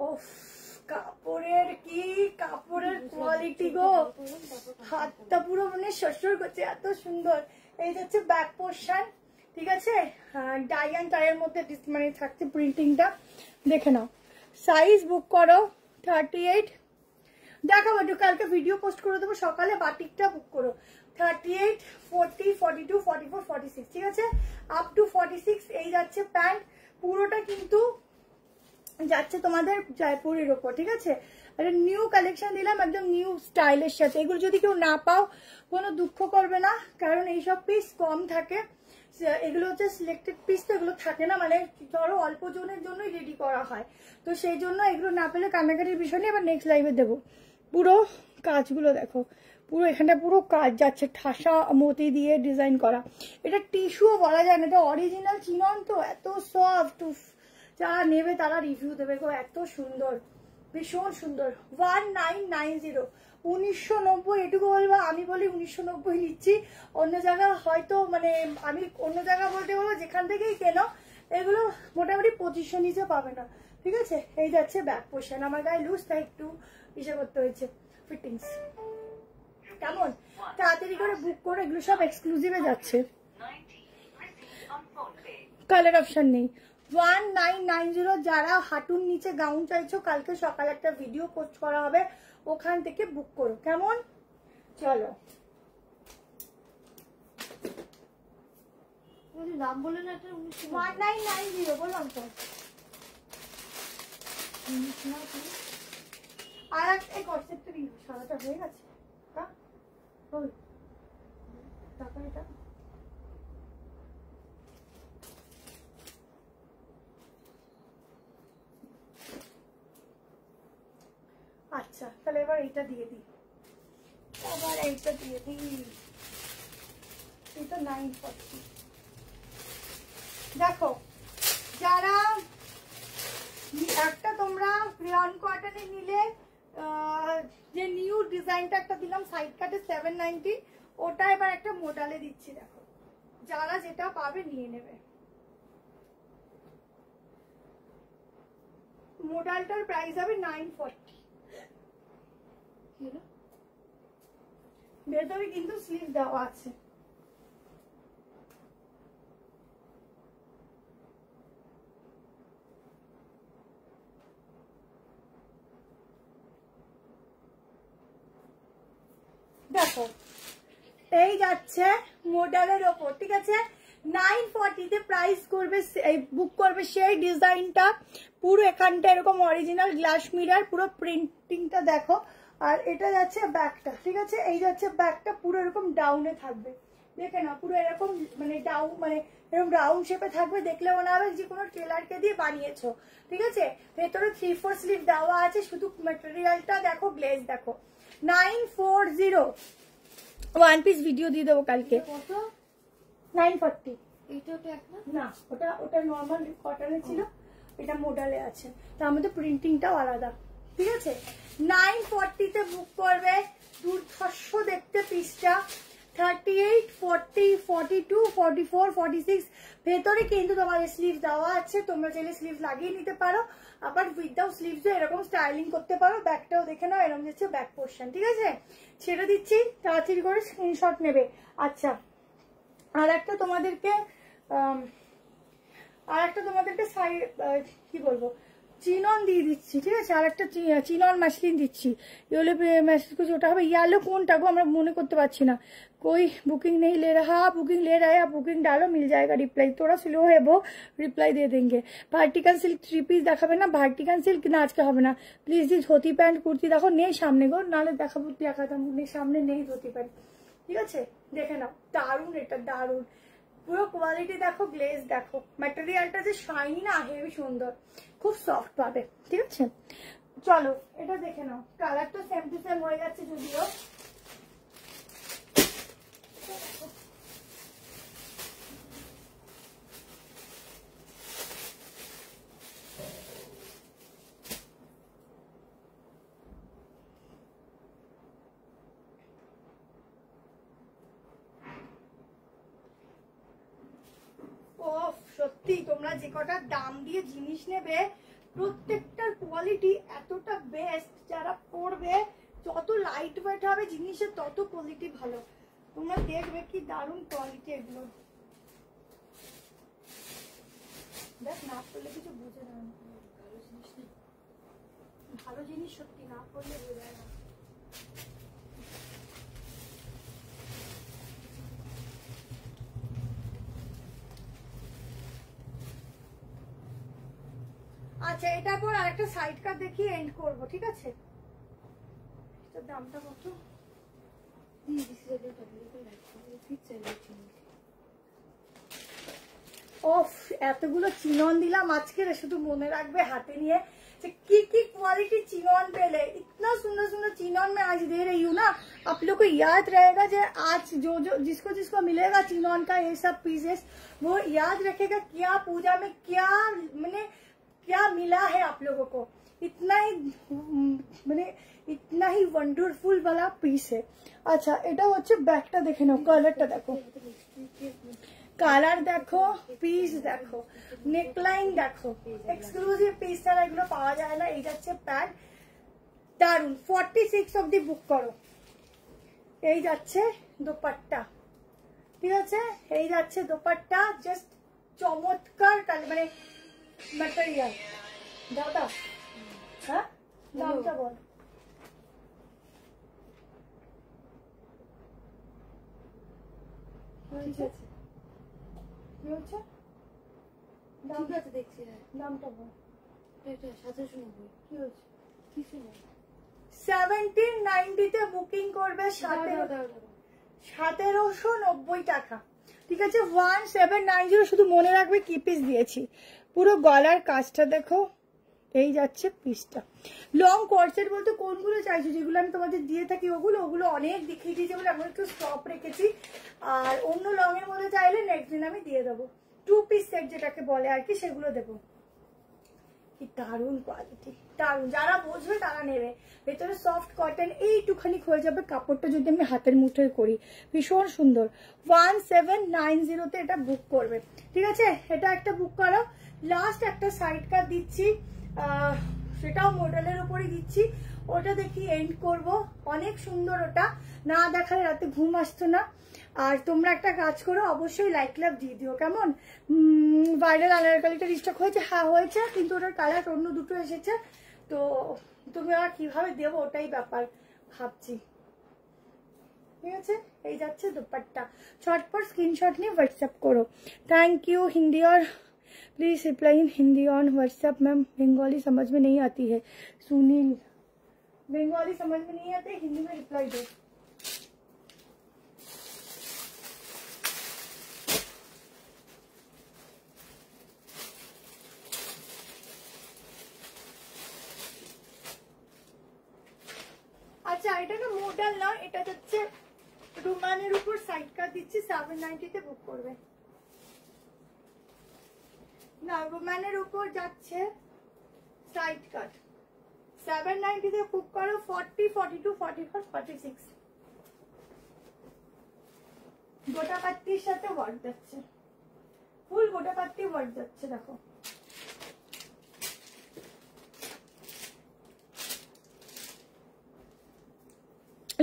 ওফ কাপড়ের কি কাপড়ের কোয়ালিটি গো, হাতটা পুরো মানে শ্বশুর করছে, এত সুন্দর। এই হচ্ছে ব্যাক পোর্শন, ঠিক আছে? ডাই অ্যান্ড টাইয়ের মধ্যে মানে থাকছে প্রিন্টিংটা, দেখে নাও। সাইজ বুক করো 38। দেখাবো একটু, কালকে ভিডিও পোস্ট করে দেবো সকালে। বাটিকটা বুক করো 38, 40, 42, 44, 46, ঠিক আছে? আপ টু 46 এই যাচ্ছে প্যান্ট। পুরোটা কিন্তু যাচ্ছে তোমাদের জয়পুরের ওপর, ঠিক আছে? আর নিউ কালেকশন দিলাম একদম নিউ স্টাইলের সাথে। এগুলো যদি কেউ না পাও কোনো দুঃখ করবে না, কারণ এইসব পিস কম থাকে। এগুলো হচ্ছে সিলেক্টেড পিস, তো এগুলো থাকে না, মানে ধরো অল্প জনের জন্যই রেডি করা হয়, তো সেই জন্য এগুলো না পেলে কান্নাকাটির বিষয় নিয়ে আবার নেক্সট লাইভে দেবো। পুরো কাজগুলো দেখো, পুরো এখানটা পুরো কাজ যাচ্ছে, ঠাসা মতি দিয়ে ডিজাইন করা। এটা টিস্যুও বলা যায় না, এটা অরিজিনাল চিনন, তো এত সফট, যারা নেবে তারা রিভিউ দেবে গো, এত সুন্দর, ভীষণ সুন্দর। 1990, 1990 এটুকু বলবো। আমি বলি 1990 নিচ্ছি, অন্য জায়গা হয়তো মানে আমি অন্য জায়গা বলতে বলবো যেখান থেকেই কেনো এগুলো মোটামুটি 2500 নিচে পাবে না, ঠিক আছে? এই যাচ্ছে ব্যাক পোর্শন, আমার গায়ে লুজ তাই একটু ইসে করতে হয়েছে ফিটিংস। কেমন? তাড়াতাড়ি করে বুক করে, এগুলো সব এক্সক্লুসিভে যাচ্ছে, কালার অপশন নেই। 1990 যারা হাঁটুর নিচে গাউন চাইছো, কালকে সকালে একটা ভিডিও পোস্ট করা হবে, ওখান থেকে বুক করো, কেমন? চলো
নাম বলে না,
1990 বললাম তো। আর এই কনসেপ্ট সারাটা হয়ে গেছে, হ্যাঁ টাকা এটা। আচ্ছা তাহলে এবার এইটা দিয়ে দিই, আবার এইটা দিয়ে দিই। এটা 940। দেখো যারা একটা তোমরা রিয়ন কটনে নিলে, যে নিউ ডিজাইনটা একটা দিলাম সাইড কাটে 790, ওটা এবার একটা মোডালে দিচ্ছি। দেখো যারা যেটা পাবে নিয়ে নেবে। মোডালটার প্রাইস হবে 940। ভেতরে কিন্তু স্লিভ দেওয়া আছে। দেখো এই যাচ্ছে মোডালের ওপর, ঠিক আছে? 940 প্রাইস করবে, বুক করবে সেই ডিজাইনটা। পুরো এখানটা এরকম অরিজিনাল গ্লাস মিরর, পুরো প্রিন্টিংটা দেখো। আর এটা যাচ্ছে ব্যাকটা, ঠিক আছে? এই যাচ্ছে ব্যাকটা, পুরো এরকম ডাউনে থাকবে, দেখে না পুরো এরকম মানে ডাউন মানে এরকম রাউন্ড শেপে থাকবে, দেখলে মনে হবে যে কোনো টেলারকে দিয়ে বানিয়েছো। ঠিক আছে, ভেতরে 3/4 স্লিভ দেওয়া আছে, শুধু ম্যাটেরিয়ালটা দেখো, গ্লেজ দেখো। 940 ওয়ান পিস ভিডিও দিয়ে দেবো কালকে।
কত?
940।
এইটা তো এক
না, ওটা নর্মাল কটনে ছিল, এটা মডেলে আছে, তার মধ্যে প্রিন্টিংটাও আলাদা। ঠিক আছে, 940 তে বুক করবে। দুর্ধর্ষ দেখতে পিসটা। 38, 40, 42, 44, 46 ভেতরে কিন্তু তোমাদের স্লিভ দেওয়া আছে, তোমরা চাইলে স্লিভ লাগিয়ে নিতে পারো, আবার উইদাউট স্লিভস এরকম স্টাইলিং করতে পারো। ব্যাকটাও দেখে নাও, এরকম যাচ্ছে ব্যাক পোর্শন। ঠিক আছে, ছেড়ে দিচ্ছি, তাড়াতাড়ি করে স্ক্রিনশট নেবে। আচ্ছা, আর একটা তোমাদেরকে কি বলবো, চিনন দিয়ে দিচ্ছি। ঠিক আছে, আর একটা চিনন মাসলিন দিচ্ছি। ইয়েলো মেসেজ করছি, ওটা হবে ইয়েলো কোনটা গো আমরা মনে করতে পারছি না। कोई बुकिंग नहीं ले रहा, बुकिंग ले रहा है, आप बुकिंग डालो, मिल जाएगा रिप्लाई। थोड़ा स्लो है वो, रिप्लाई दे देंगे। ভার্টিকান সিল্ক 3 পিস দেখাবে না? ভার্টিকান সিল্ক না, আজকে হবে না please. G dhoti pant kurti দেখো, নেই সামনে গো, নাহলে দেখাতাম, সামনে নেই ধুতি প্যান্ট। ঠিক আছে, দেখে নাও, দারুন, এটা দারুন, পুরো কোয়ালিটি দেখো, গ্লেজ দেখো, ম্যাটেরিয়ালটা যে শাইনি না, হেভি সুন্দর, খুব সফট পাবে। ঠিক আছে, চলো এটা দেখে নাও। কালারটা সেম টু সেম হয়ে যাচ্ছে যদিও। সত্যি তোমরা যে কটা দাম দিয়ে জিনিস নেবে, প্রত্যেকটার কোয়ালিটি এতটা বেস্ট, যারা পরবে যত লাইট ওয়েট হবে জিনিসের তত কোয়ালিটি ভালো। তোমরা দেখবে কি দারুণ কোয়ালিটি এগুলো। দেখ, না পড়লে কিছু বুঝে না, ভালো জিনিস সত্যি না পড়লে বোঝা না। আচ্ছা, এটা পর আরেকটা সাইড কাট দেখিয়ে এন্ড করব। ঠিক আছে, এটার দামটা কত? ওফ, এতগুলো চিনন দিলাম আজকে, শুধু মনে রাখবে হাতে নিয়ে যে की क्वालिटी चिनॉन पहले इतना सुंदर सुंदर चिनॉन में आज दे रही हूँ ना, आप लोग को याद रहेगा जो आज जो जिसको जिसको मिलेगा चिनॉन का ये सब पीसेस, वो याद रखेगा क्या पूजा में क्या मैंने क्या मिला है आप लोगों को। इतना ही वंडरफुल वाला पीस है। अच्छा, এটা হচ্ছে ব্যাকটা দেখে নাও, কালারটা দেখো, কালার দেখো, পিস দেখো, নেকলাইন দেখো, এক্সক্লুসিভ পিস ছাড়া এগুলো পাওয়া যায় না। এই যাচ্ছে প্যান্ট, দারুন। 46 অবধি বুক করো। এই যাচ্ছে দোপাট্টা। ঠিক আছে, এই যাচ্ছে দোপাট্টা, জাস্ট চমৎকার মানে ম্যাটেরিয়াল। দাদা, হ্যাঁ দামটা বল। ঠিক আছে, কি হচ্ছে? ঠিক আছে, দেখছি। দামটা বল। এটা 1790। কি হচ্ছে? কিছু না, 1790 তে বুকিং করবে, 1790 টাকা। ঠিক আছে, 1790। শুধু মনে রাখবে কি পিস দিয়েছি। পুরো গলার কাজটা দেখো, এই যাচ্ছে পিসটা। লং কর্সেট বলতে কোনগুলো চাইছো? যেগুলো আমি তোমাদের দিয়ে থাকি ওগুলো অনেক দেখিয়ে দিয়েছি বলে আমরা একটু স্টপ রেখেছি। আর অন্য লং এর মধ্যে চাইলে নেক্সট দিন আমি দিয়ে দেবো। 2 পিস সেট যেটাকে বলে আর কি, সেগুলো দেবো। কি দারুণ কোয়ালিটি, দারুণ। যারা বুঝবে তারা নেবে। ভেতরে সফট কটন, এইটুখানি হয়ে যাবে কাপড়টা যদি আমি হাতের মুঠোয় করি, ভীষণ সুন্দর। 1790 তে এটা বুক করবে। ঠিক আছে, এটা একটা বুক করো। লাস্ট একটা সাইড কাট দিচ্ছি, সেটাও মডেলের উপরে দিচ্ছি, ওটা দেখি এন্ড করব। অনেক সুন্দর, ওটা না দেখালে রাতে ঘুম আসতো না। আর তোমরা একটা কাজ করো, অবশ্যই লাইক লাভ দিয়ে দিও, কেমন? ভাইরাল আনারকলিটা রিস্টক হয়েছে? হ্যাঁ হয়েছে, কিন্তু ওটার কালার অন্য দুটো এসেছে, তো তুমি আর কিভাবে দেবো ওটাই ব্যাপার ভাবছি। ঠিক আছে, এই যাচ্ছে দুপাট্টা। ছটপট স্ক্রিনশট নিয়ে হোয়াটসঅ্যাপ করো। Thank you. हिंदी और please reply in Hindi on WhatsApp. Ma'am Bengali समझ में नहीं आती है। सुनील, बंगाली समझ में नहीं आते, हिंदी में रिप्लाई दो। এটা না মডেল না, এটা যাচ্ছে রুমানের উপর সাইড কাট দিচ্ছি, 790 বুক করবে। না রুমানের উপর যাচ্ছে সাইড কাট, 790 বুক করো। 40, 42, 44, 46 গোটা পাত্তির সাথে ওয়ার্ক যাচ্ছে, ফুল গোটা পাত্তি ওয়ার্ক যাচ্ছে। দেখো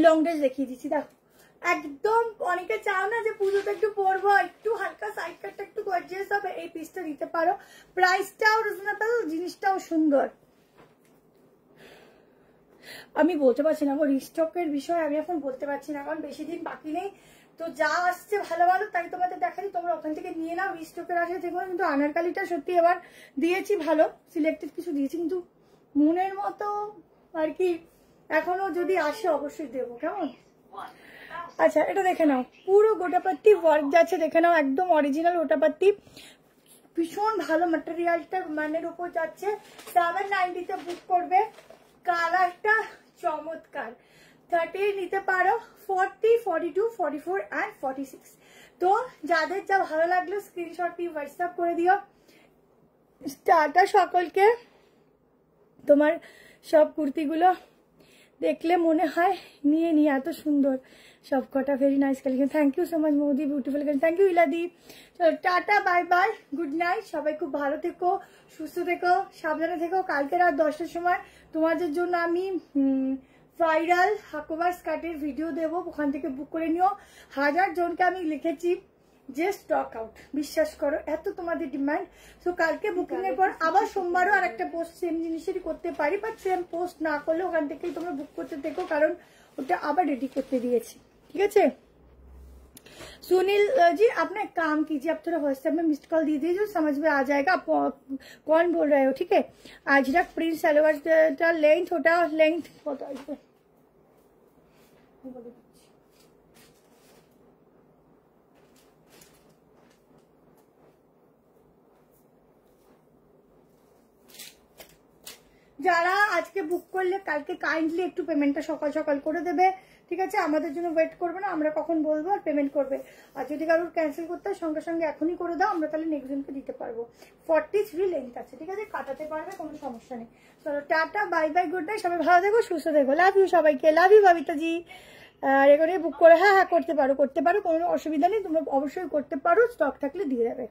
লং ড্রেস দেখিয়ে দিচ্ছি, দেখো একদম অনেকে চাও না যে পুজোতে একটু পরবো, একটু হালকা সাইড কাটটা একটু গর্জিয়াস হবে, এই পিসটা নিতে পারো। প্রাইসটাও রিজনেবল, জিনিসটাও সুন্দর। আমি বলতে পারছি না রিস্টকের বিষয়, আমি এখন বলতে পারছি না, কারণ বেশি দিন বাকি নেই। তো যা আসছে ভালো ভালো তাই তোমাদের দেখাচ্ছি, তোমরা ওখান থেকে নিয়ে নাও। রিস্টকের আসে যেগুলো, কিন্তু আনারকালিটা সত্যি এবার দিয়েছি ভালো, সিলেক্টেড কিছু দিয়েছি, কিন্তু মনের মতো আর কি এখনো যদি আসে অবশ্যই দেবো, কেমন? আচ্ছা এটা দেখে নাও, পুরো গোটাপাত্তি ওয়ার্ক যাচ্ছে, দেখে নাও একদম অরিজিনাল গোটাপাত্তি, ভীষণ ভালো ম্যাটেরিয়ালটা মানের উপর যাচ্ছে। 790 বুক করবে। কালারটা চমৎকার, 30 নিতে পারো, 40, 42, 44 and 46। তো যাদের যা ভালো লাগলো স্ক্রিনশট নিয়ে হোয়াটসঅ্যাপ করে দিও। টাটা সকলকে। তোমার সব কুর্তিগুলো দেখলে মনে হয় নিয়ে নিয়ে, এত সুন্দর সব কটা, very nice collection. Thank you so much মৌদি, বিউটিফুল কালেকশন। থ্যাংক ইউ ইলাদি। চলো টাটা, বাই বাই, গুড নাইট। সবাই খুব ভালো থেকো, সুস্থ থেকো, সাবধানে থেকো। কালকে রাত 10টার সময় তোমাদের জন্য আমি ভাইরাল হাকোবার স্কার্টের ভিডিও দেবো, ওখান থেকে বুক করে নিও। 1000 জনকে আমি লিখেছি যে স্টক আউট, বিশ্বাস করো এত তোমাদের ডিমান্ড। তো কালকে বুকিং এর পর আবার সোমবারও আর একটা পোস্ট সেম জিনিসেরই করতে পারি, বাট সেম পোস্ট না করলে ওখান থেকেই তোমরা বুক করতে দেখো, কারণ ওটা আবার রেডি করতে दिएছি, ठीक है। सुनील जी आपने एक काम कीजिए, आप थोड़ा व्हाट्सएप में मिस्ड कॉल दीजिए, जो समझ में आ जाएगा आप कौन बोल रहे हो, ठीक है। अजरक प्रिंट सलवार लेंथ होता लेंथ होता है, যারা আজকে বুক করলে কালকে কাইন্ডলি একটু পেমেন্টটা সকাল সকাল করে দেবে, ঠিক আছে। আমাদের জন্য ওয়েট করবে না, আমরা কখন বলবো আর পেমেন্ট করবে। আর যদি কারোর ক্যান্সেল করতে হয় সঙ্গে সঙ্গে এখনই করে দাও, আমরা তাহলে নেক্সট জনকে দিতে পারবো। 43 লেন্থ আছে, ঠিক আছে, কাটাতে পারবে, কোনো সমস্যা নেই। চলো টাটা, বাই বাই, গুড নাইট। সবাই ভালো থেকো, সুস্থ থেকো, লাভ ইউ সবাইকে, লাভ ইউ ভাবিতাজি। আর এখানে বুক করে হ্যাঁ করতে পারো, কোনো অসুবিধা নেই, তোমরা অবশ্যই করতে পারো, স্টক থাকলে দিয়ে দেবে।